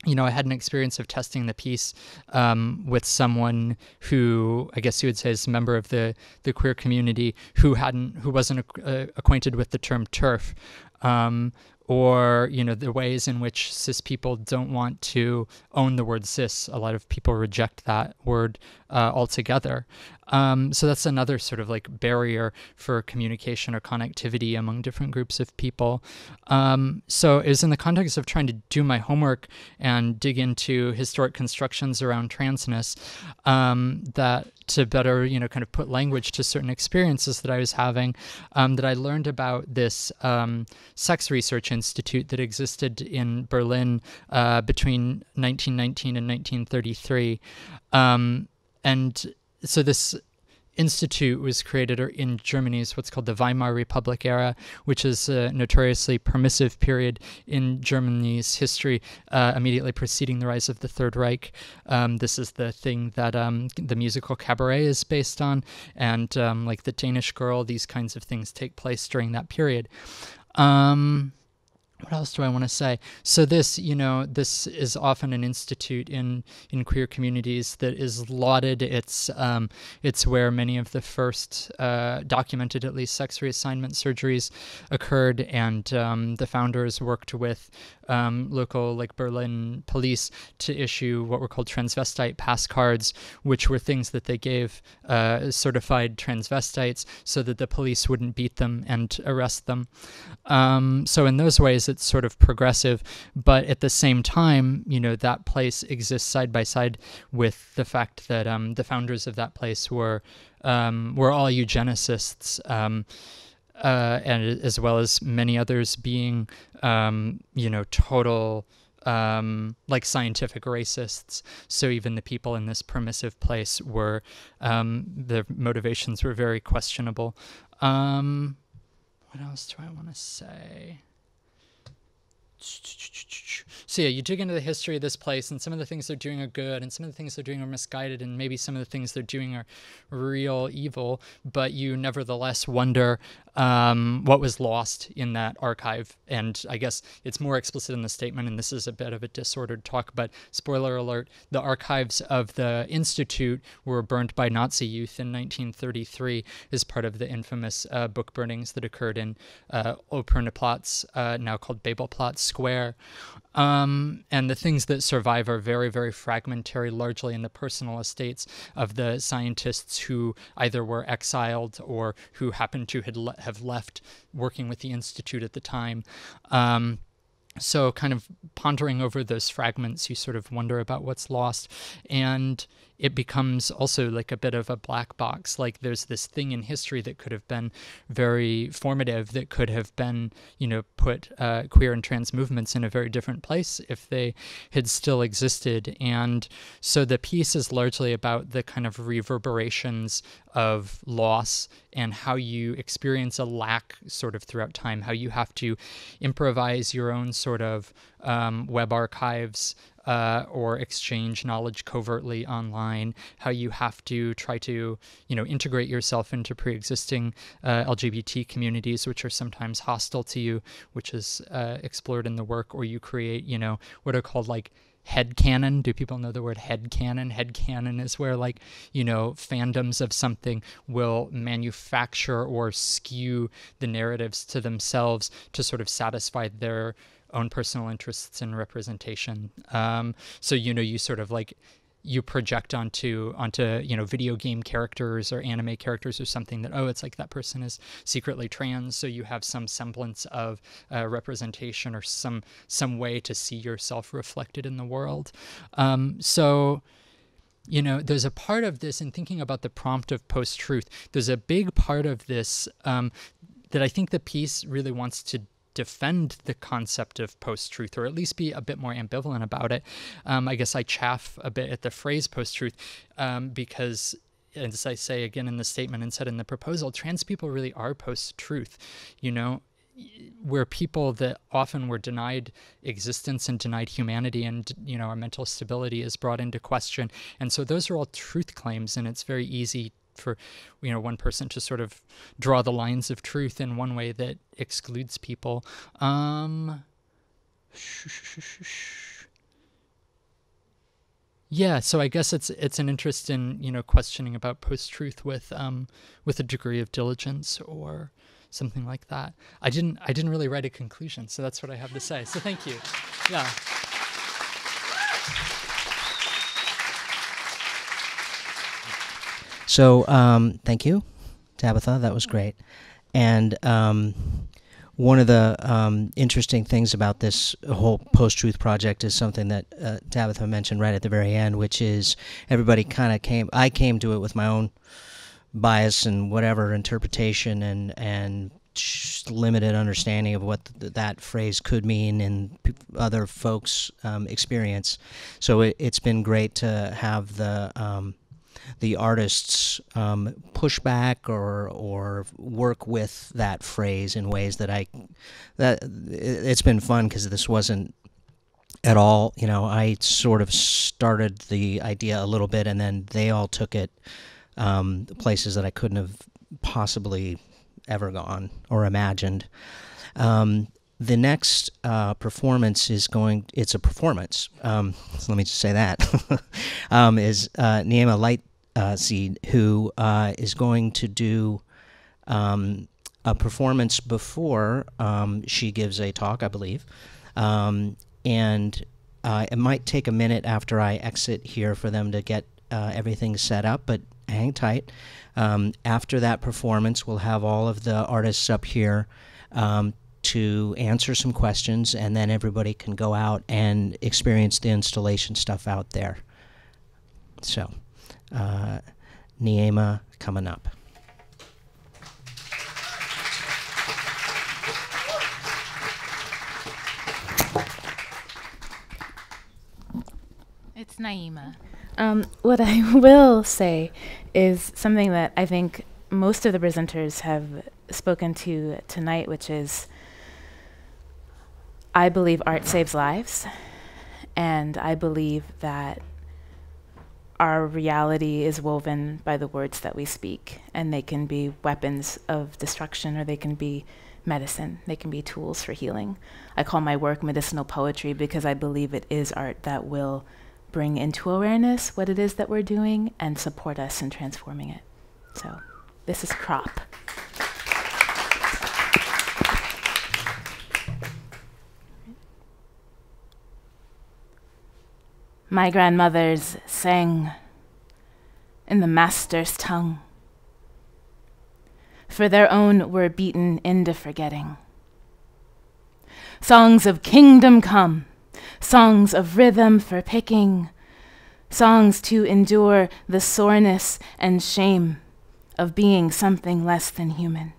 had an experience of testing the piece with someone who I guess you would say is a member of the queer community who wasn't acquainted with the term TERF. Or, the ways in which cis people don't want to own the word cis. A lot of people reject that word altogether. So that's another sort of like barrier for communication or connectivity among different groups of people. So it was in the context of trying to do my homework and dig into historic constructions around transness that to better, kind of put language to certain experiences that I was having, that I learned about this sex research institute that existed in Berlin between 1919 and 1933. And so this institute was created in Germany's what's called the Weimar Republic era, which is a notoriously permissive period in Germany's history, immediately preceding the rise of the Third Reich. This is the thing that the musical Cabaret is based on, and like the Danish Girl, these kinds of things take place during that period. What else do I want to say? So this, this is often an institute in queer communities that is lauded. It's where many of the first documented, at least, sex reassignment surgeries occurred, and the founders worked with local, like Berlin police, to issue what were called transvestite pass cards, which were things that they gave certified transvestites so that the police wouldn't beat them and arrest them. So in those ways, it's sort of progressive, but at the same time, that place exists side by side with the fact that the founders of that place were all eugenicists, and as well as many others being, total like scientific racists. So even the people in this permissive place were, their motivations were very questionable. What else do I want to say? So yeah, you dig into the history of this place, and some of the things they're doing are good, and some of the things they're doing are misguided, and maybe some of the things they're doing are real evil, but you nevertheless wonder what was lost in that archive. And I guess it's more explicit in the statement, and this is a bit of a disordered talk, but spoiler alert, the archives of the Institute were burnt by Nazi youth in 1933 as part of the infamous book burnings that occurred in Opernplatz, now called Babelplatz Square. And the things that survive are very, very fragmentary, largely in the personal estates of the scientists who either were exiled or who happened to have left working with the Institute at the time. So kind of pondering over those fragments, you sort of wonder about what's lost. And it becomes also like a bit of a black box. Like there's this thing in history that could have been very formative, that could have been, put queer and trans movements in a very different place if they had still existed. And so the piece is largely about the kind of reverberations of loss and how you experience a lack sort of throughout time, how you have to improvise your own sort of web archives, or exchange knowledge covertly online, how you have to try to, integrate yourself into pre-existing LGBT communities, which are sometimes hostile to you, which is explored in the work, or you create, what are called like headcanon. Do people know the word headcanon? Headcanon is where fandoms of something will manufacture or skew the narratives to themselves to sort of satisfy their own personal interests and representation. So, you sort of you project onto video game characters or anime characters or something, that, oh, it's like that person is secretly trans, so you have some semblance of representation or some way to see yourself reflected in the world. So there's a part of this in thinking about the prompt of post-truth. There's a big part of this that I think the piece really wants to defend the concept of post-truth, or at least be a bit more ambivalent about it. I guess I chaff a bit at the phrase post-truth because, as I say again in the statement and said in the proposal, trans people really are post-truth. We're people that often were denied existence and denied humanity, and our mental stability is brought into question. And so those are all truth claims, and it's very easy for one person to sort of draw the lines of truth in one way that excludes people. Yeah, so I guess it's an interest in questioning about post-truth with a degree of diligence or something like that. I didn't really write a conclusion, so that's what I have to say. So thank you. Yeah. So thank you, Tabitha. That was great. And one of the interesting things about this whole post-truth project is something that Tabitha mentioned right at the very end, which is everybody kind of I came to it with my own bias and whatever interpretation and limited understanding of what that phrase could mean in other folks' experience. So it's been great to have the artists push back or work with that phrase in ways that it's been fun, because this wasn't at all, I sort of started the idea a little bit and then they all took it places that I couldn't have possibly ever gone or imagined. The next performance it's a performance, so let me just say that, is Niema Lightseed, who is going to do a performance before she gives a talk, I believe. And it might take a minute after I exit here for them to get everything set up, but hang tight. After that performance, we'll have all of the artists up here to answer some questions, and then everybody can go out and experience the installation stuff out there. So, Niema coming up. It's Niema. What I will say is something that I think most of the presenters have spoken to tonight, which is, I believe art saves lives, and I believe that our reality is woven by the words that we speak, and they can be weapons of destruction, or they can be medicine. They can be tools for healing. I call my work medicinal poetry because I believe it is art that will bring into awareness what it is that we're doing and support us in transforming it. So this is Crop. My grandmothers sang in the master's tongue, for their own were beaten into forgetting. Songs of kingdom come, songs of rhythm for picking, songs to endure the soreness and shame of being something less than human.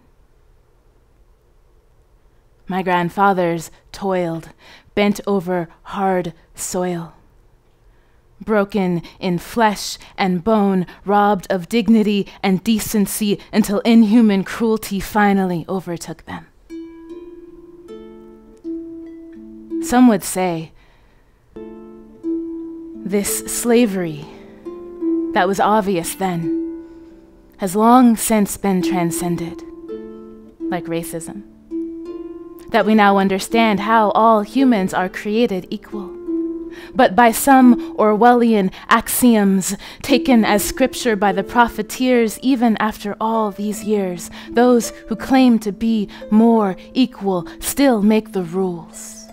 My grandfathers toiled, bent over hard soil, broken in flesh and bone, robbed of dignity and decency until inhuman cruelty finally overtook them. Some would say this slavery that was obvious then has long since been transcended, like racism, that we now understand how all humans are created equal, but by some Orwellian axioms taken as scripture by the profiteers. Even after all these years, those who claim to be more equal still make the rules.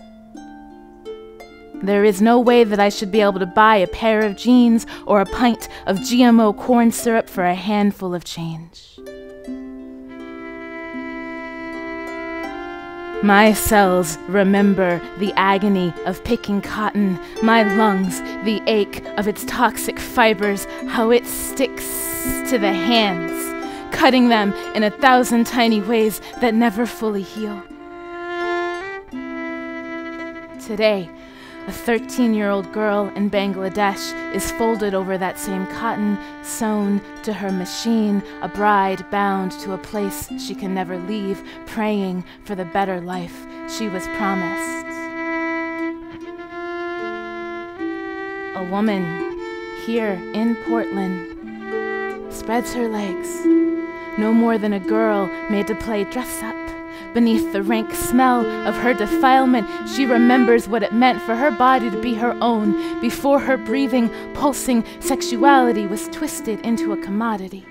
There is no way that I should be able to buy a pair of jeans or a pint of GMO corn syrup for a handful of change. My cells remember the agony of picking cotton, my lungs the ache of its toxic fibers, how it sticks to the hands, cutting them in 1,000 tiny ways that never fully heal. Today, a 13-year-old girl in Bangladesh is folded over that same cotton, sewn to her machine, a bride bound to a place she can never leave, praying for the better life she was promised. A woman here in Portland spreads her legs, no more than a girl made to play dress-up. Beneath the rank smell of her defilement, she remembers what it meant for her body to be her own before her breathing, pulsing sexuality was twisted into a commodity.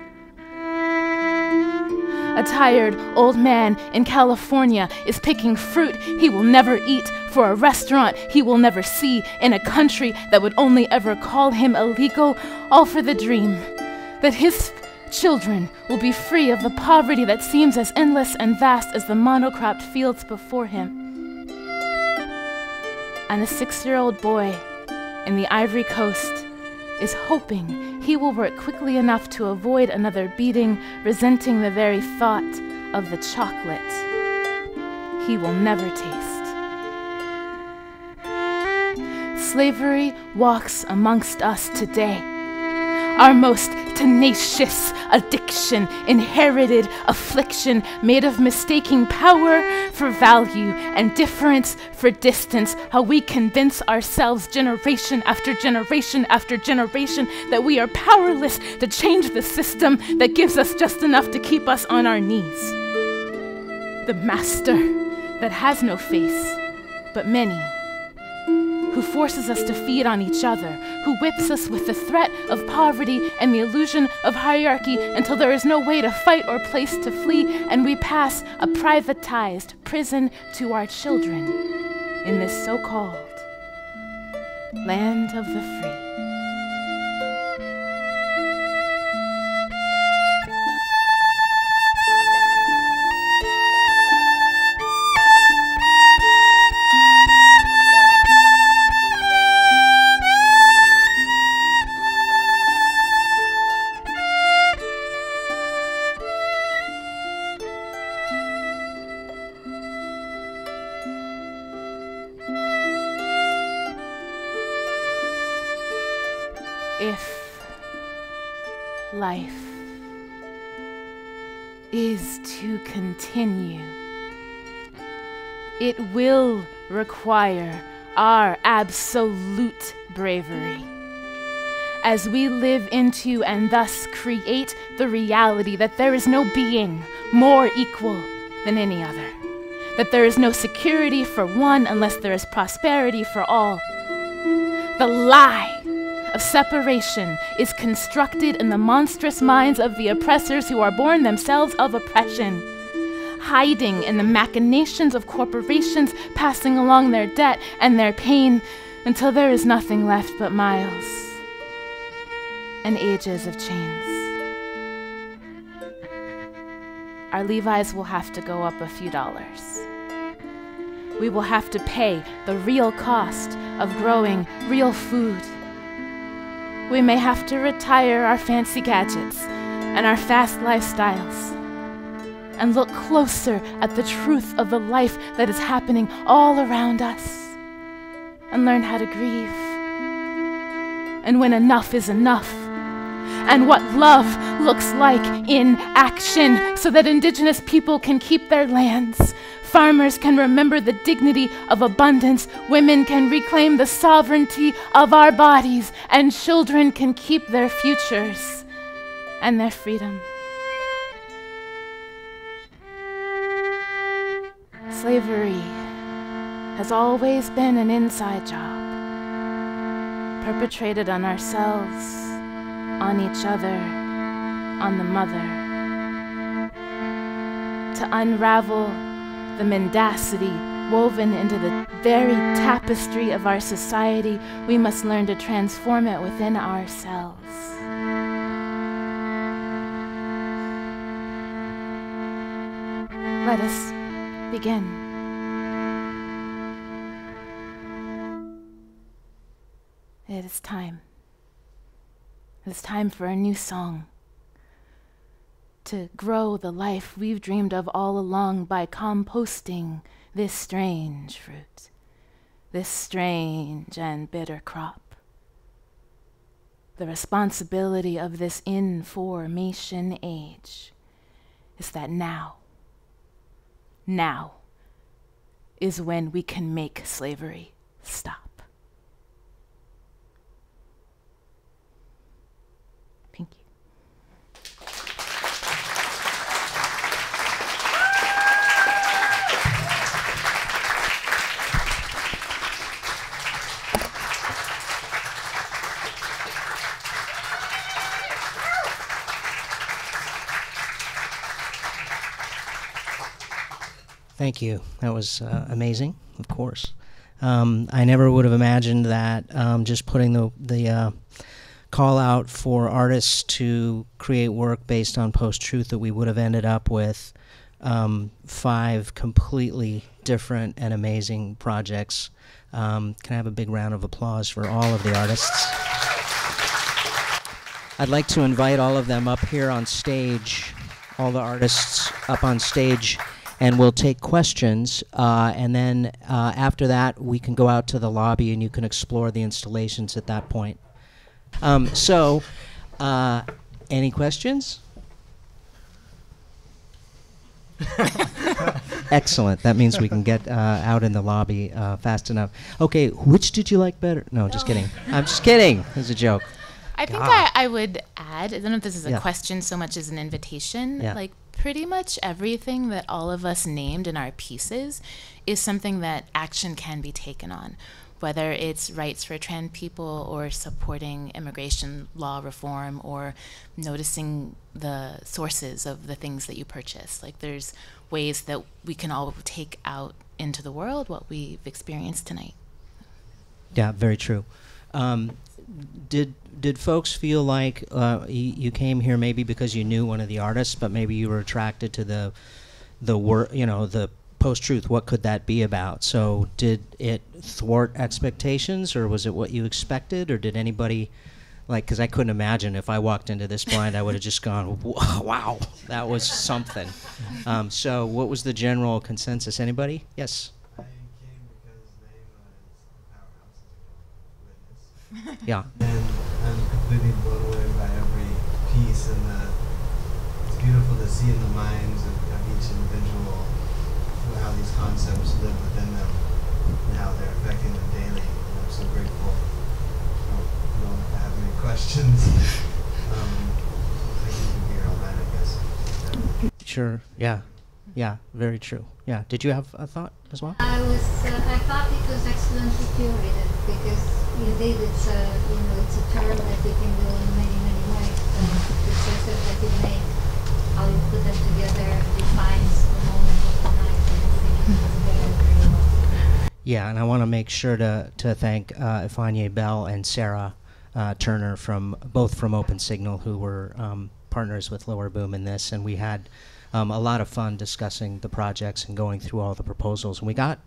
A tired old man in California is picking fruit he will never eat for a restaurant he will never see in a country that would only ever call him illegal, all for the dream that his children will be free of the poverty that seems as endless and vast as the monocropped fields before him. And a 6-year-old boy in the Ivory Coast is hoping he will work quickly enough to avoid another beating, resenting the very thought of the chocolate he will never taste. Slavery walks amongst us today. Our most tenacious addiction, inherited affliction, made of mistaking power for value and difference for distance, how we convince ourselves generation after generation after generation that we are powerless to change the system that gives us just enough to keep us on our knees. The master that has no face, but many, who forces us to feed on each other, who whips us with the threat of poverty and the illusion of hierarchy until there is no way to fight or place to flee, and we pass a privatized prison to our children in this so-called land of the free. If life is to continue, it will require our absolute bravery as we live into and thus create the reality that there is no being more equal than any other, that there is no security for one unless there is prosperity for all. The lie of separation is constructed in the monstrous minds of the oppressors who are born themselves of oppression, hiding in the machinations of corporations, passing along their debt and their pain until there is nothing left but miles and ages of chains. Our Levi's will have to go up a few dollars. We will have to pay the real cost of growing real food. We may have to retire our fancy gadgets and our fast lifestyles and look closer at the truth of the life that is happening all around us and learn how to grieve and when enough is enough and what love looks like in action so that indigenous people can keep their lands. Farmers can remember the dignity of abundance, women can reclaim the sovereignty of our bodies, and children can keep their futures and their freedom. Slavery has always been an inside job, perpetrated on ourselves, on each other, on the mother, to unravel the mendacity woven into the very tapestry of our society, we must learn to transform it within ourselves. Let us begin. It is time. It is time for a new song. To grow the life we've dreamed of all along by composting this strange fruit, this strange and bitter crop. The responsibility of this information age is that now is when we can make slavery stop. Pinky. Thank you. That was amazing, of course. I never would have imagined that just putting the call out for artists to create work based on post-truth that we would have ended up with 5 completely different and amazing projects. Can I have a big round of applause for all of the artists? I'd like to invite all of them up here on stage, all the artists up on stage, and we'll take questions, and then after that we can go out to the lobby and you can explore the installations at that point. Any questions? Excellent. That means we can get out in the lobby fast enough. Okay, which did you like better? No, just kidding. I'm just kidding. It was a joke. I think I would add, I don't know if this is a question so much as an invitation, Yeah. like pretty much everything that all of us named in our pieces is something that action can be taken on, whether it's rights for trans people or supporting immigration law reform or noticing the sources of the things that you purchase. Like there's ways that we can all take out into the world what we've experienced tonight. Yeah, very true. Did folks feel like you came here maybe because you knew one of the artists, but maybe you were attracted to the work, the post-truth? What could that be about? So did it thwart expectations, or was it what you expected, or did anybody because I couldn't imagine if I walked into this blind, I would have just gone, wow, that was something. So what was the general consensus? Anybody? Yes. Yeah. And I'm completely blown away by every piece, and it's beautiful to see in the minds of each individual how these concepts live within them and how they're affecting them daily. And I'm so grateful. I don't know if I have any questions. I can be here all night, I guess. Sure. Yeah. Yeah. Very true. Yeah. Did you have a thought as well? I thought it was excellently curated because indeed it's a term that you can do in many ways. The choices that you make, how you put them together, defines the moment of the night, and I think it was very well. Yeah, and I want to make sure to thank Ifanye Bell and Sarah Turner both from Open Signal, who were partners with Lower Boom in this, and we had a lot of fun discussing the projects and going through all the proposals. And we got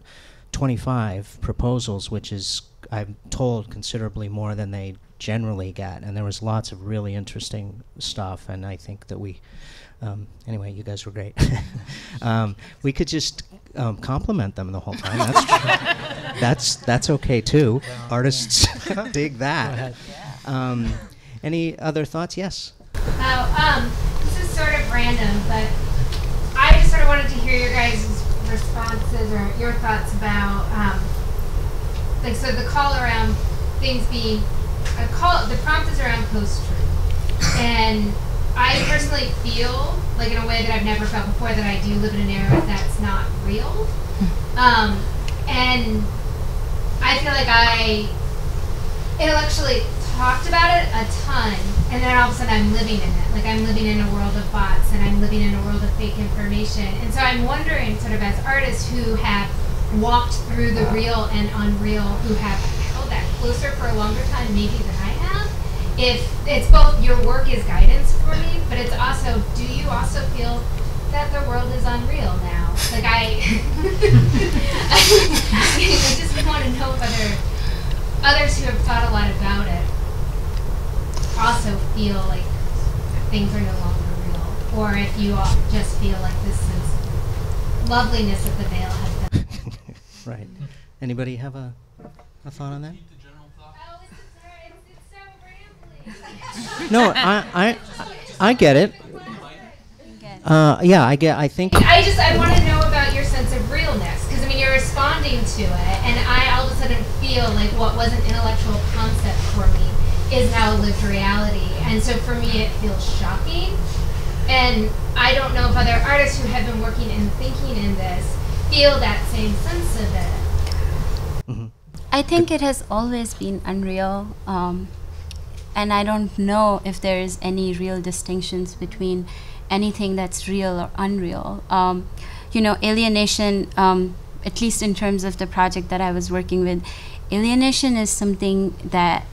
25 proposals, which is, I'm told, considerably more than they generally get. And there was lots of really interesting stuff, and I think that we, anyway, you guys were great. We could just compliment them the whole time. That's that's okay too. Artists dig that. Any other thoughts? Yes. This is sort of random, but I just sort of wanted to hear your guys' responses or your thoughts about, so the call around things being, the prompt is around post-truth. And I personally feel, like in a way that I've never felt before, that I do live in an era that's not real. And I feel like I intellectually talked about it a ton, and then all of a sudden I'm living in it. Like I'm living in a world of bots, and I'm living in a world of fake information. And so I'm wondering, sort of as artists who have walked through the real and unreal who have held that closer for a longer time maybe than I have. If it's both your work is guidance for me, but it's also, do you also feel that the world is unreal now? Like I just want to know whether others who have thought a lot about it also feel like things are no longer real, or if you all just feel like this sense of loveliness of the veil has been. Right. Anybody have a thought on that? No, I get it. Yeah, I think. I want to know about your sense of realness, because I mean you're responding to it, and I all of a sudden feel like what was an intellectual concept for me is now a lived reality, and so for me it feels shocking. And I don't know if other artists who have been working and thinking in this feel that same sense of it. Mm-hmm. I think it has always been unreal, and I don't know if there is any real distinctions between anything that's real or unreal. You know, alienation, at least in terms of the project that I was working with, alienation is something that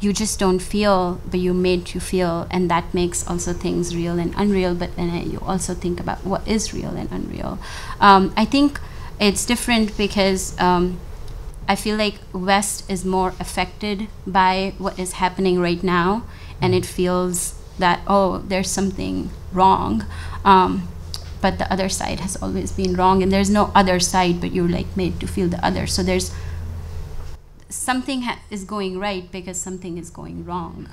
you just don't feel, but you're made to feel, and that makes also things real and unreal, but then you also think about what is real and unreal. I think it's different because I feel like West is more affected by what is happening right now, and it feels that, oh, there's something wrong, but the other side has always been wrong, and there's no other side, but you're like made to feel the other. So there's something is going right because something is going wrong.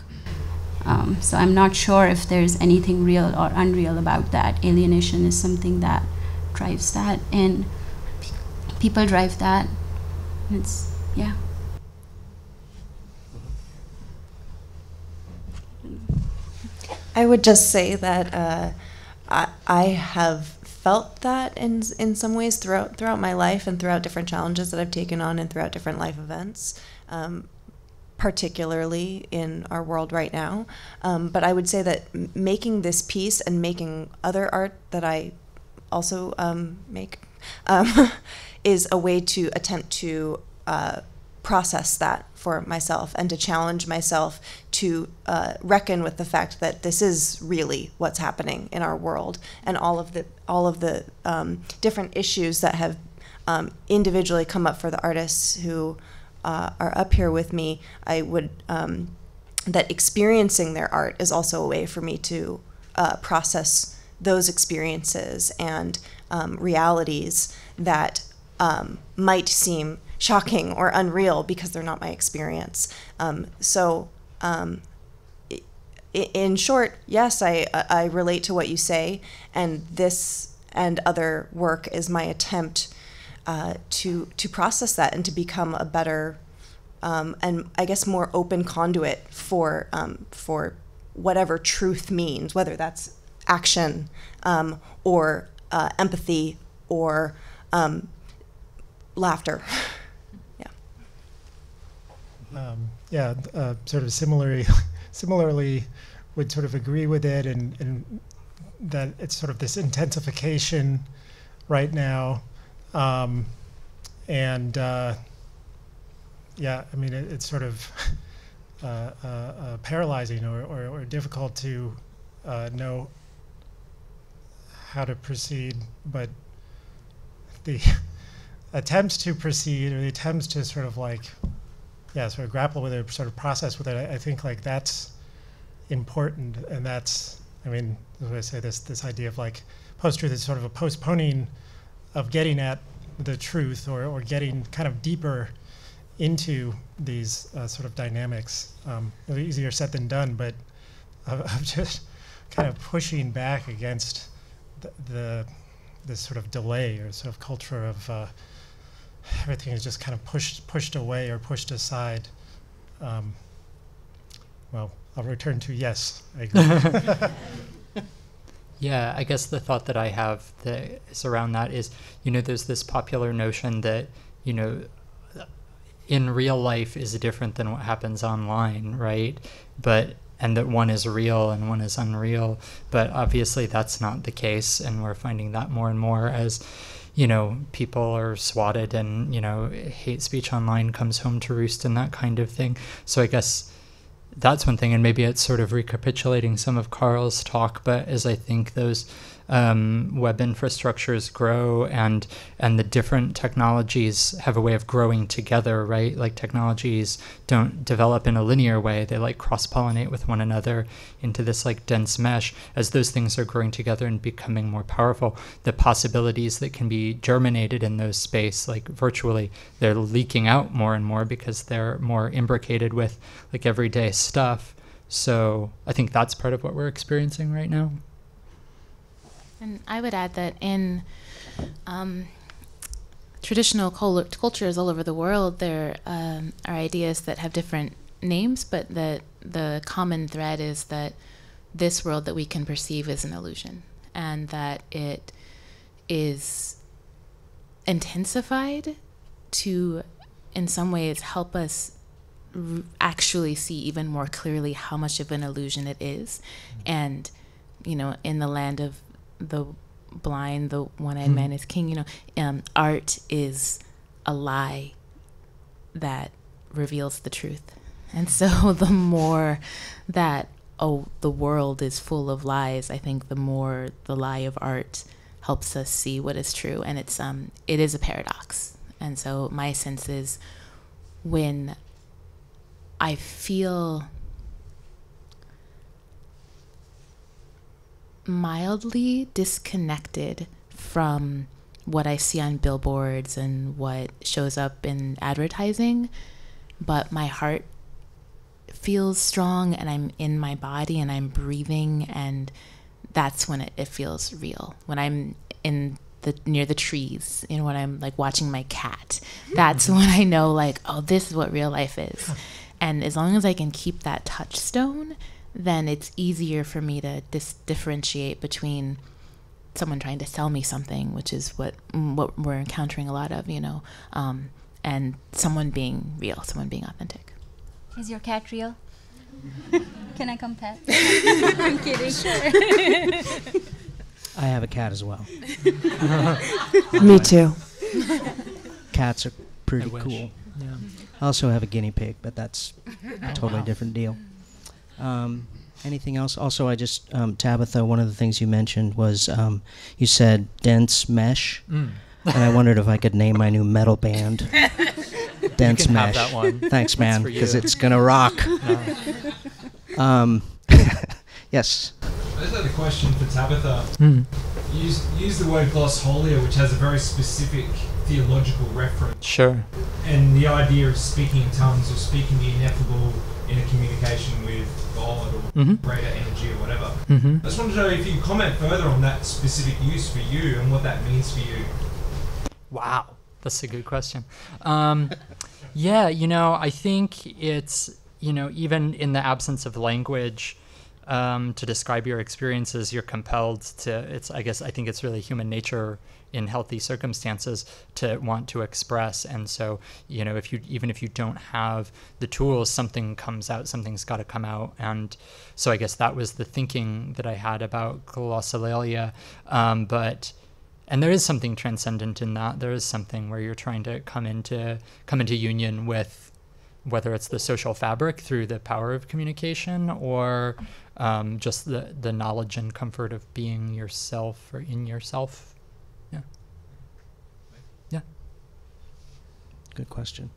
So I'm not sure if there's anything real or unreal about that. Alienation is something that drives that, and people drive that. It's, yeah. I would just say that I have felt that in some ways throughout my life and throughout different challenges that I've taken on and throughout different life events, particularly in our world right now. But I would say that making this piece and making other art that I also make is a way to attempt to process that for myself and to challenge myself to reckon with the fact that this is really what's happening in our world, and all of the different issues that have individually come up for the artists who are up here with me. I would that experiencing their art is also a way for me to process those experiences and realities that might seem shocking or unreal because they're not my experience. In short, yes, I relate to what you say, and this and other work is my attempt to process that and to become a better and I guess more open conduit for whatever truth means, whether that's action or empathy or laughter. Sort of similarly would sort of agree with it, and that it's sort of this intensification right now, I mean it's sort of paralyzing or difficult to know how to proceed, but the attempts to proceed, or the attempts to sort of like sort of grapple with it, sort of process with it, I think like that's important, and that's, I mean, as I say, this idea of like post-truth is sort of a postponing of getting at the truth or getting kind of deeper into these sort of dynamics. Easier said than done, but of just kind of pushing back against this sort of delay or sort of culture of everything is just kind of pushed away or pushed aside. Well, I'll return to yes, I agree. Yeah, I guess the thought that I have that is around that is, there's this popular notion that, in real life is different than what happens online, right? And that one is real and one is unreal. But obviously that's not the case, and we're finding that more and more as, people are swatted and, hate speech online comes home to roost and that kind of thing. So I guess that's one thing, and maybe it's sort of recapitulating some of Carl's talk, but as I think those web infrastructures grow and the different technologies have a way of growing together, right? Like technologies don't develop in a linear way. They like cross-pollinate with one another into this like dense mesh. As those things are growing together and becoming more powerful, the possibilities that can be germinated in those space, like virtually, they're leaking out more and more because they're more imbricated with like everyday stuff. So I think that's part of what we're experiencing right now. And I would add that in traditional cultures all over the world, there are ideas that have different names, but that the common thread is that this world that we can perceive is an illusion, and that it is intensified to, in some ways, help us actually see even more clearly how much of an illusion it is. And, in the land of the blind, the one-eyed man is king, art is a lie that reveals the truth. And so the more that the world is full of lies, I think the more the lie of art helps us see what is true. And it is a paradox. And so my sense is, when I feel mildly disconnected from what I see on billboards and what shows up in advertising, but my heart feels strong and I'm in my body and I'm breathing, and that's when it feels real. When I'm near the trees, when I'm like watching my cat, that's when I know like, oh, this is what real life is. And as long as I can keep that touchstone, then it's easier for me to differentiate between someone trying to sell me something, which is what we're encountering a lot of, and someone being real, someone being authentic. Is your cat real? Can I come pet? I'm kidding. Sure. I have a cat as well. Me too. Cats are pretty cool. Yeah. I also have a guinea pig, but that's a totally different deal. Anything else? Also, I just, Tabitha, one of the things you mentioned was you said dense mesh, and I wondered if I could name my new metal band Dense Mesh. Have that one. Thanks, man, because it's going to rock. Yes? I just had a question for Tabitha. You use the word glossolia, which has a very specific theological reference. Sure. And the idea of speaking in tongues or speaking the ineffable in a communication with God or greater energy or whatever. I just wanted to know if you could comment further on that specific use for you and what that means for you. Wow, that's a good question. Yeah, I think it's, even in the absence of language, to describe your experiences, you're compelled to, I think it's really human nature in healthy circumstances to want to express. And so, even if you don't have the tools, something comes out, something's got to come out. And so I guess that was the thinking that I had about glossolalia. And there is something transcendent in that. There is something where you're trying to come into union with, whether it's the social fabric through the power of communication or just the knowledge and comfort of being yourself or in yourself. Yeah. Good question.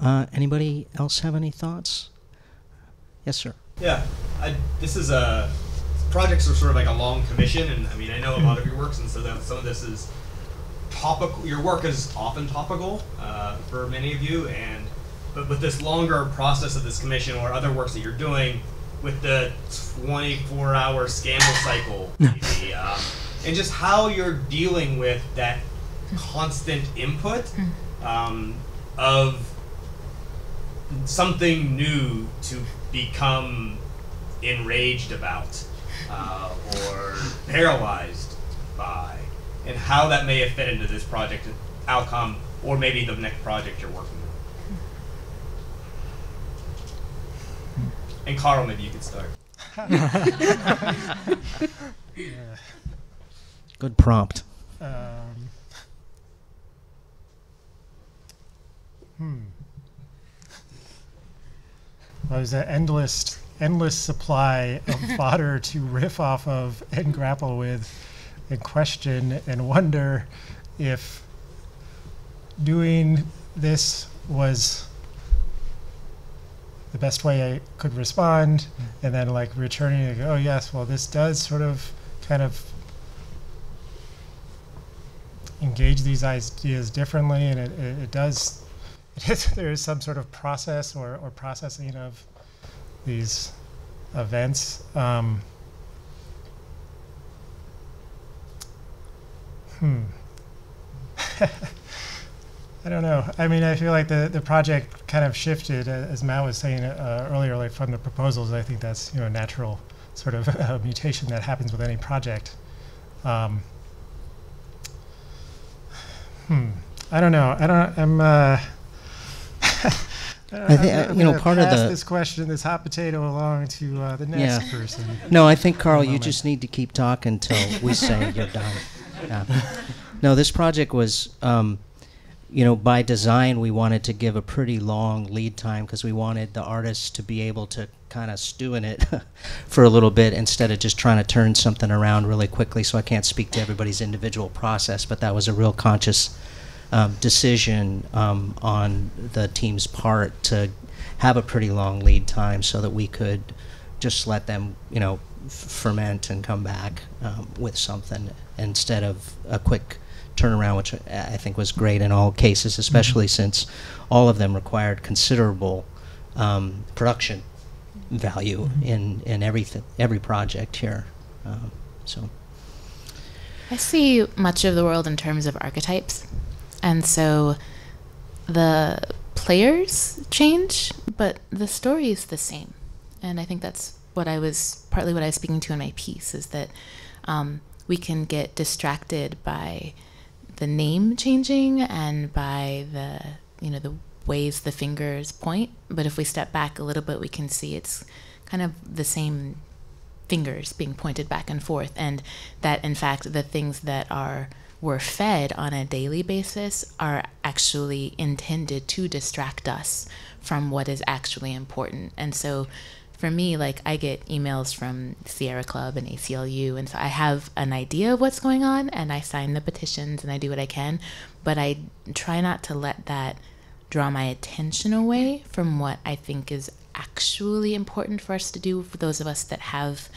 Anybody else have any thoughts? Yes, sir. Yeah, this is projects are sort of like a long commission, and I know a lot of your works, and so that some of this is topical. Your work is often topical for many of you, but with this longer process of this commission or other works that you're doing with the 24-hour scandal cycle, maybe, and just how you're dealing with that constant input of something new to become enraged about or paralyzed by, and how that may have fit into this project outcome or maybe the next project you're working on. And Carl, maybe you could start. Good prompt. Well, there's an endless supply of fodder to riff off of and grapple with and question and wonder if doing this was the best way I could respond, and then like returning like, oh yes, well this does sort of kind of engage these ideas differently, and there is some sort of process or processing of these events. I don't know. I mean, I feel like the project kind of shifted, as Matt was saying earlier, like from the proposals. I think that's, you know, a natural sort of mutation that happens with any project. I don't know. I think, you know, part of this question, this hot potato, along to the next person. No, I think, Carl, you just need to keep talking until we say you're done. Yeah. No, this project was, you know, by design, we wanted to give a pretty long lead time because we wanted the artists to be able to kind of stew in it for a little bit instead of just trying to turn something around really quickly. So I can't speak to everybody's individual process, but that was a real conscious decision on the team's part to have a pretty long lead time so that we could just let them, you know, ferment and come back with something instead of a quick turnaround, which I think was great in all cases, especially since all of them required considerable production value in every project here. So I see much of the world in terms of archetypes. And so the players change, but the story is the same. And I think that's partly what I was speaking to in my piece, is that we can get distracted by the name changing and by the ways the fingers point. But if we step back a little bit, we can see it's kind of the same fingers being pointed back and forth, and that in fact the things that we're fed on a daily basis are actually intended to distract us from what is actually important. And so for me, like, I get emails from Sierra Club and ACLU, and so I have an idea of what's going on, and I sign the petitions and I do what I can, but I try not to let that draw my attention away from what I think is actually important for us to do, for those of us that have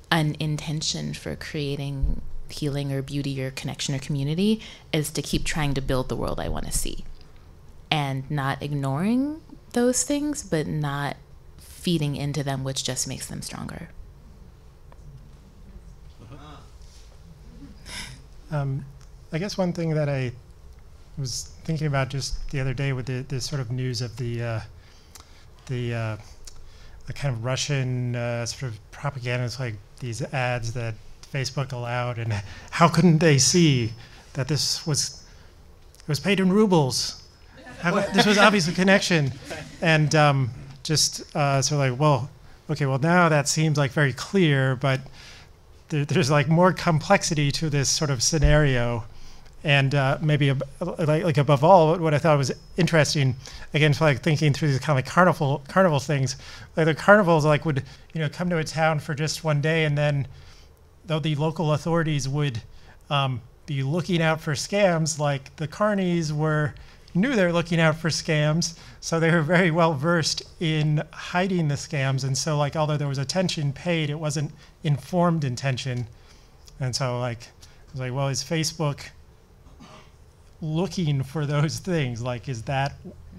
an intention for creating healing or beauty or connection or community, is to keep trying to build the world I want to see, and not ignoring those things, but not feeding into them, which just makes them stronger. I guess one thing that I was thinking about just the other day with the sort of news of the kind of Russian sort of propaganda, it's like these ads that Facebook allowed, and how couldn't they see that this was paid in rubles? This was obviously connection, and just sort of like, well, okay, well now that seems like very clear, but there's like more complexity to this sort of scenario, and maybe like above all, what I thought was interesting, again, for like thinking through these kind of like carnival things, like the carnivals like would, you know, come to a town for just one day, and then though the local authorities would be looking out for scams, like the carnies knew they were looking out for scams, so they were very well versed in hiding the scams. And so like, although there was attention paid, it wasn't informed intention. And so like, I was like, well, is Facebook looking for those things? Like, is that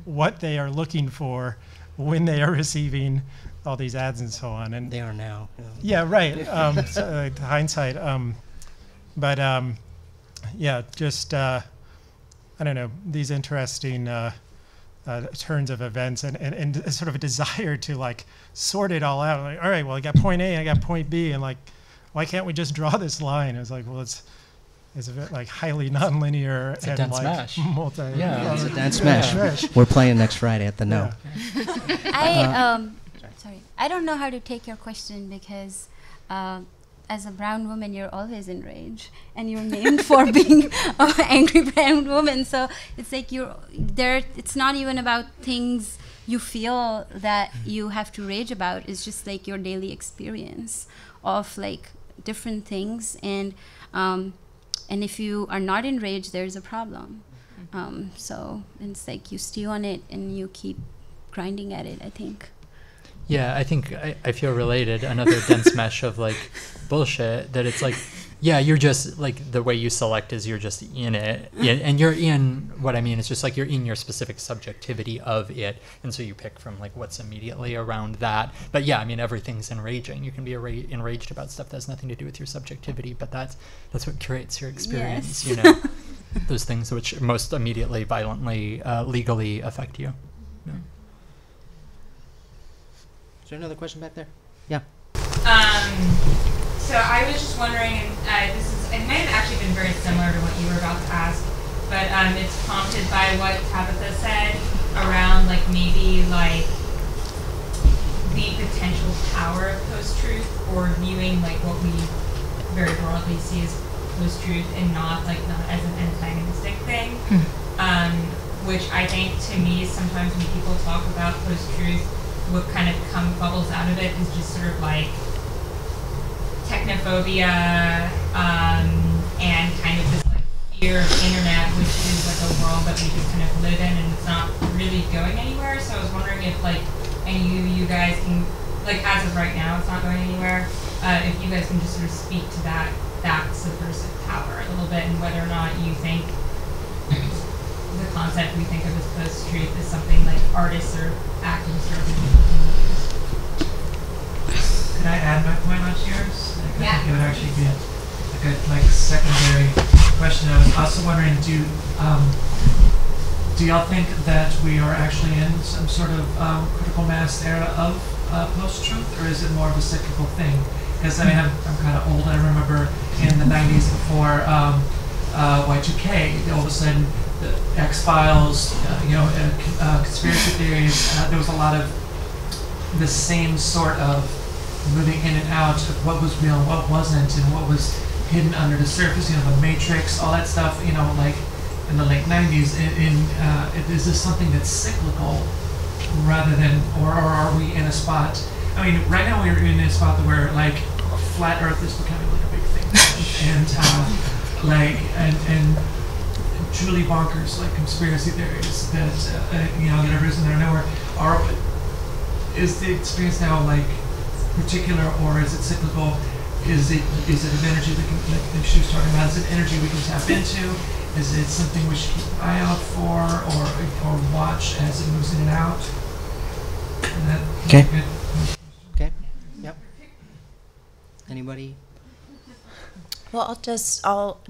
what they are looking for when they are receiving all these ads and so on? And they are now. Yeah, right. So, like, hindsight. Yeah, just I don't know, these interesting turns of events, and sort of a desire to like sort it all out. Like, all right, well, I got point A, I got point B, and like, why can't we just draw this line? It was like, well, it's a bit like highly nonlinear, it's a and dense like smash. It's a dense smash. We're playing next Friday at the No. Sorry, I don't know how to take your question because as a brown woman, you're always in rage, and you're named for being an angry brown woman. So it's like you're there. It's not even about things you feel that you have to rage about. It's just like your daily experience of like different things, and if you are not in rage, there's a problem. So it's like you stew on it and you keep grinding at it, I think. Yeah, I think I feel related. Another dense mesh of like bullshit that it's like, yeah, you're just like the way you select is you're just in it. And you're in, what I mean is just like you're in your specific subjectivity of it. And so you pick from like what's immediately around that. But yeah, I mean, everything's enraging. You can be enraged about stuff that has nothing to do with your subjectivity, but that's what creates your experience, Yes. you know, those things which most immediately, violently, legally affect you. Yeah. Is there another question back there? Yeah. So I was just wondering, it may have actually been very similar to what you were about to ask, but it's prompted by what Tabitha said around like maybe like the potential power of post-truth, or viewing like what we very broadly see as post-truth and not as an antagonistic thing. Which I think to me sometimes when people talk about post-truth, what kind of bubbles out of it is just sort of like technophobia and kind of this like fear of internet, which is like a world that we just kind of live in and it's not really going anywhere. So I was wondering if like, and you guys can, like as of right now, it's not going anywhere. If you guys can just sort of speak to that subversive power a little bit, and whether or not you think the concept we think of as post-truth is something like artists or activists or other people can use. Could I add my point onto yours? I Yeah. think it would actually be a good secondary question. I was also wondering, do y'all think that we are actually in some sort of critical mass era of post-truth, or is it more of a cyclical thing? Because I mean, I'm kind of old. I remember in the 90s before Y2K, all of a sudden the X-Files, conspiracy theories, there was a lot of the same sort of moving in and out of what was real and what wasn't, and what was hidden under the surface, the Matrix, all that stuff, like in the late 90s. Is this something that's cyclical rather than, or are we in a spot? I mean, right now we're in a spot where like flat Earth is becoming like a big thing, and truly bonkers like conspiracy theories that that have risen out of nowhere. Is the experience now like particular, or is it cyclical? Is it an energy that can, like she was talking about? Is it energy we can tap into? Is it something we should keep an eye out for, or watch as it moves in and out? Okay. Okay. Yep. Anybody? Well, I'll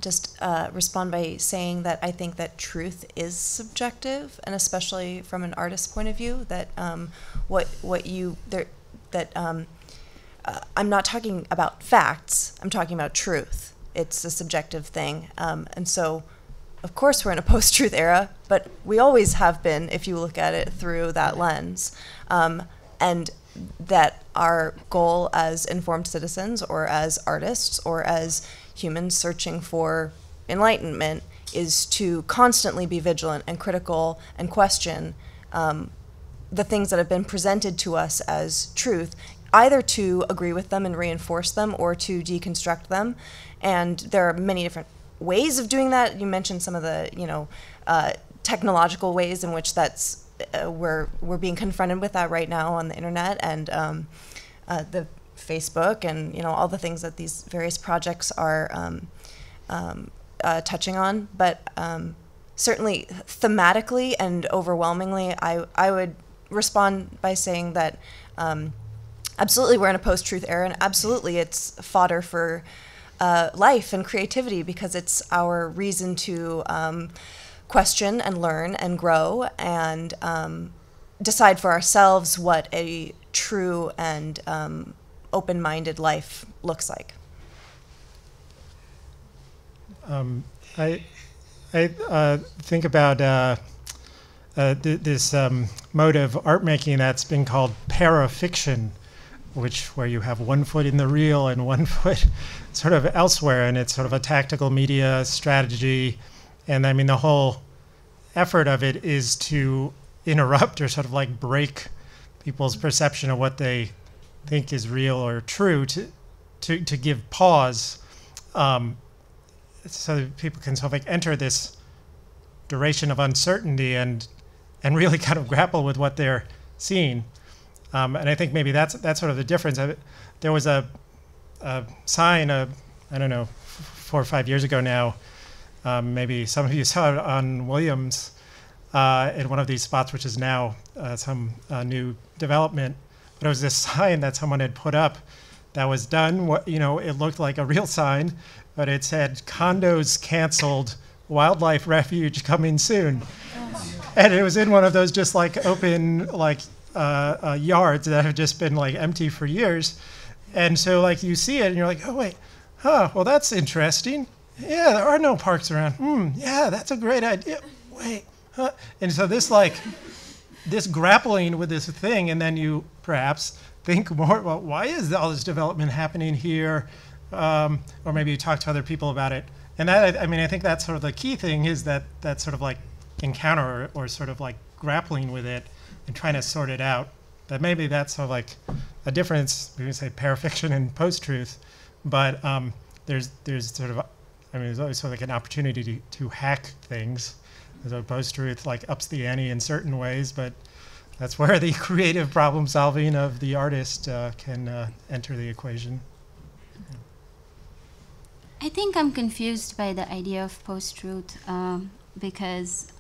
just respond by saying that I think that truth is subjective, and especially from an artist's point of view, that I'm not talking about facts. I'm talking about truth. It's a subjective thing, and so, of course, we're in a post-truth era, but we always have been, if you look at it through that lens, and that our goal as informed citizens, or as artists, or as humans searching for enlightenment, is to constantly be vigilant and critical and question the things that have been presented to us as truth, either to agree with them and reinforce them, or to deconstruct them. And there are many different ways of doing that. You mentioned some of the technological ways in which that's we're being confronted with that right now on the internet, and the Facebook, and all the things that these various projects are touching on. But certainly thematically and overwhelmingly, I would respond by saying that absolutely we're in a post-truth era, and absolutely it's fodder for life and creativity, because it's our reason to question and learn and grow and decide for ourselves what a true and open-minded life looks like. I think about this mode of art making that's been called parafiction, where you have one foot in the real and one foot sort of elsewhere, and it's sort of a tactical media strategy. And I mean, the whole effort of it is to interrupt or sort of like break people's perception of what they think is real or true, to give pause, so that people can sort of like enter this duration of uncertainty and really kind of grapple with what they're seeing. And I think maybe that's sort of the difference. There was a sign, I don't know, 4 or 5 years ago now, maybe some of you saw it on Williams in one of these spots, which is now some new development. But it was this sign that someone had put up that was done. It looked like a real sign, but it said, "Condos canceled, wildlife refuge coming soon." And it was in one of those just like open yards that have just been like empty for years. And so like you see it and you're like, oh wait, well that's interesting. Yeah, there are no parks around. Yeah, that's a great idea. Wait, and so this grappling with this thing, and then you perhaps think more about why is all this development happening here, or maybe you talk to other people about it. And that, I mean, I think that's sort of the key thing, is that sort of like encounter or sort of like grappling with it and trying to sort it out. That maybe that's sort of like a difference. We can say parafiction and post-truth, but there's sort of, I mean, there's always sort of like an opportunity to hack things. So post-truth like ups the ante in certain ways, but that's where the creative problem solving of the artist can enter the equation. I think I'm confused by the idea of post-truth because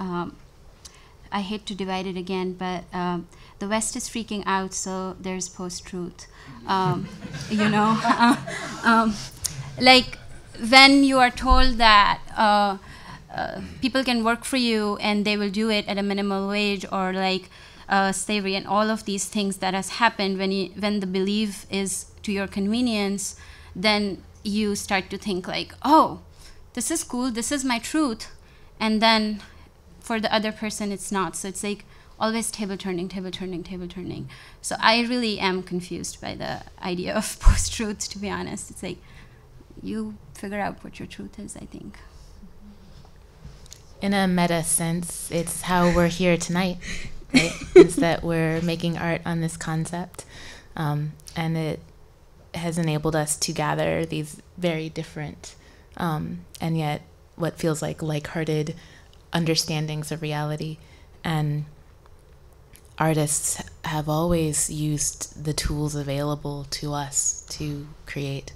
I hate to divide it again, but the West is freaking out, so there's post-truth. Like when you are told that people can work for you and they will do it at a minimal wage, or like slavery and all of these things that has happened, when the belief is to your convenience, then you start to think like, oh, this is cool, this is my truth, and then for the other person it's not. So it's like always table turning. So I really am confused by the idea of post-truth, to be honest. It's like you figure out what your truth is, I think. In a meta sense, it's how we're here tonight, right? Is that we're making art on this concept, and it has enabled us to gather these very different and yet what feels like like-hearted understandings of reality. And artists have always used the tools available to us to create,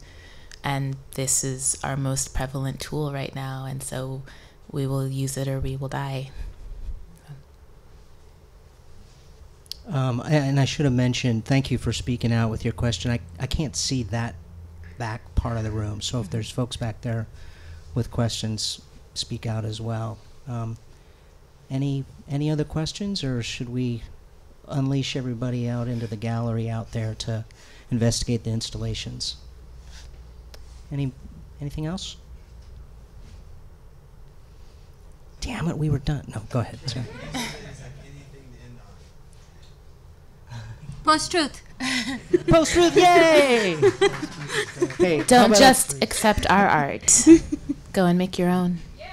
and this is our most prevalent tool right now, and so we will use it or we will die. And I should have mentioned, thank you for speaking out with your question. I can't see that back part of the room, so if there's folks back there with questions, speak out as well. Any other questions, or should we unleash everybody out into the gallery out there to investigate the installations? Anything else? Damn it, we were done. No, go ahead. Sorry. Post-truth. Post-truth, yay! Hey, don't just accept our art. Go and make your own. Yeah.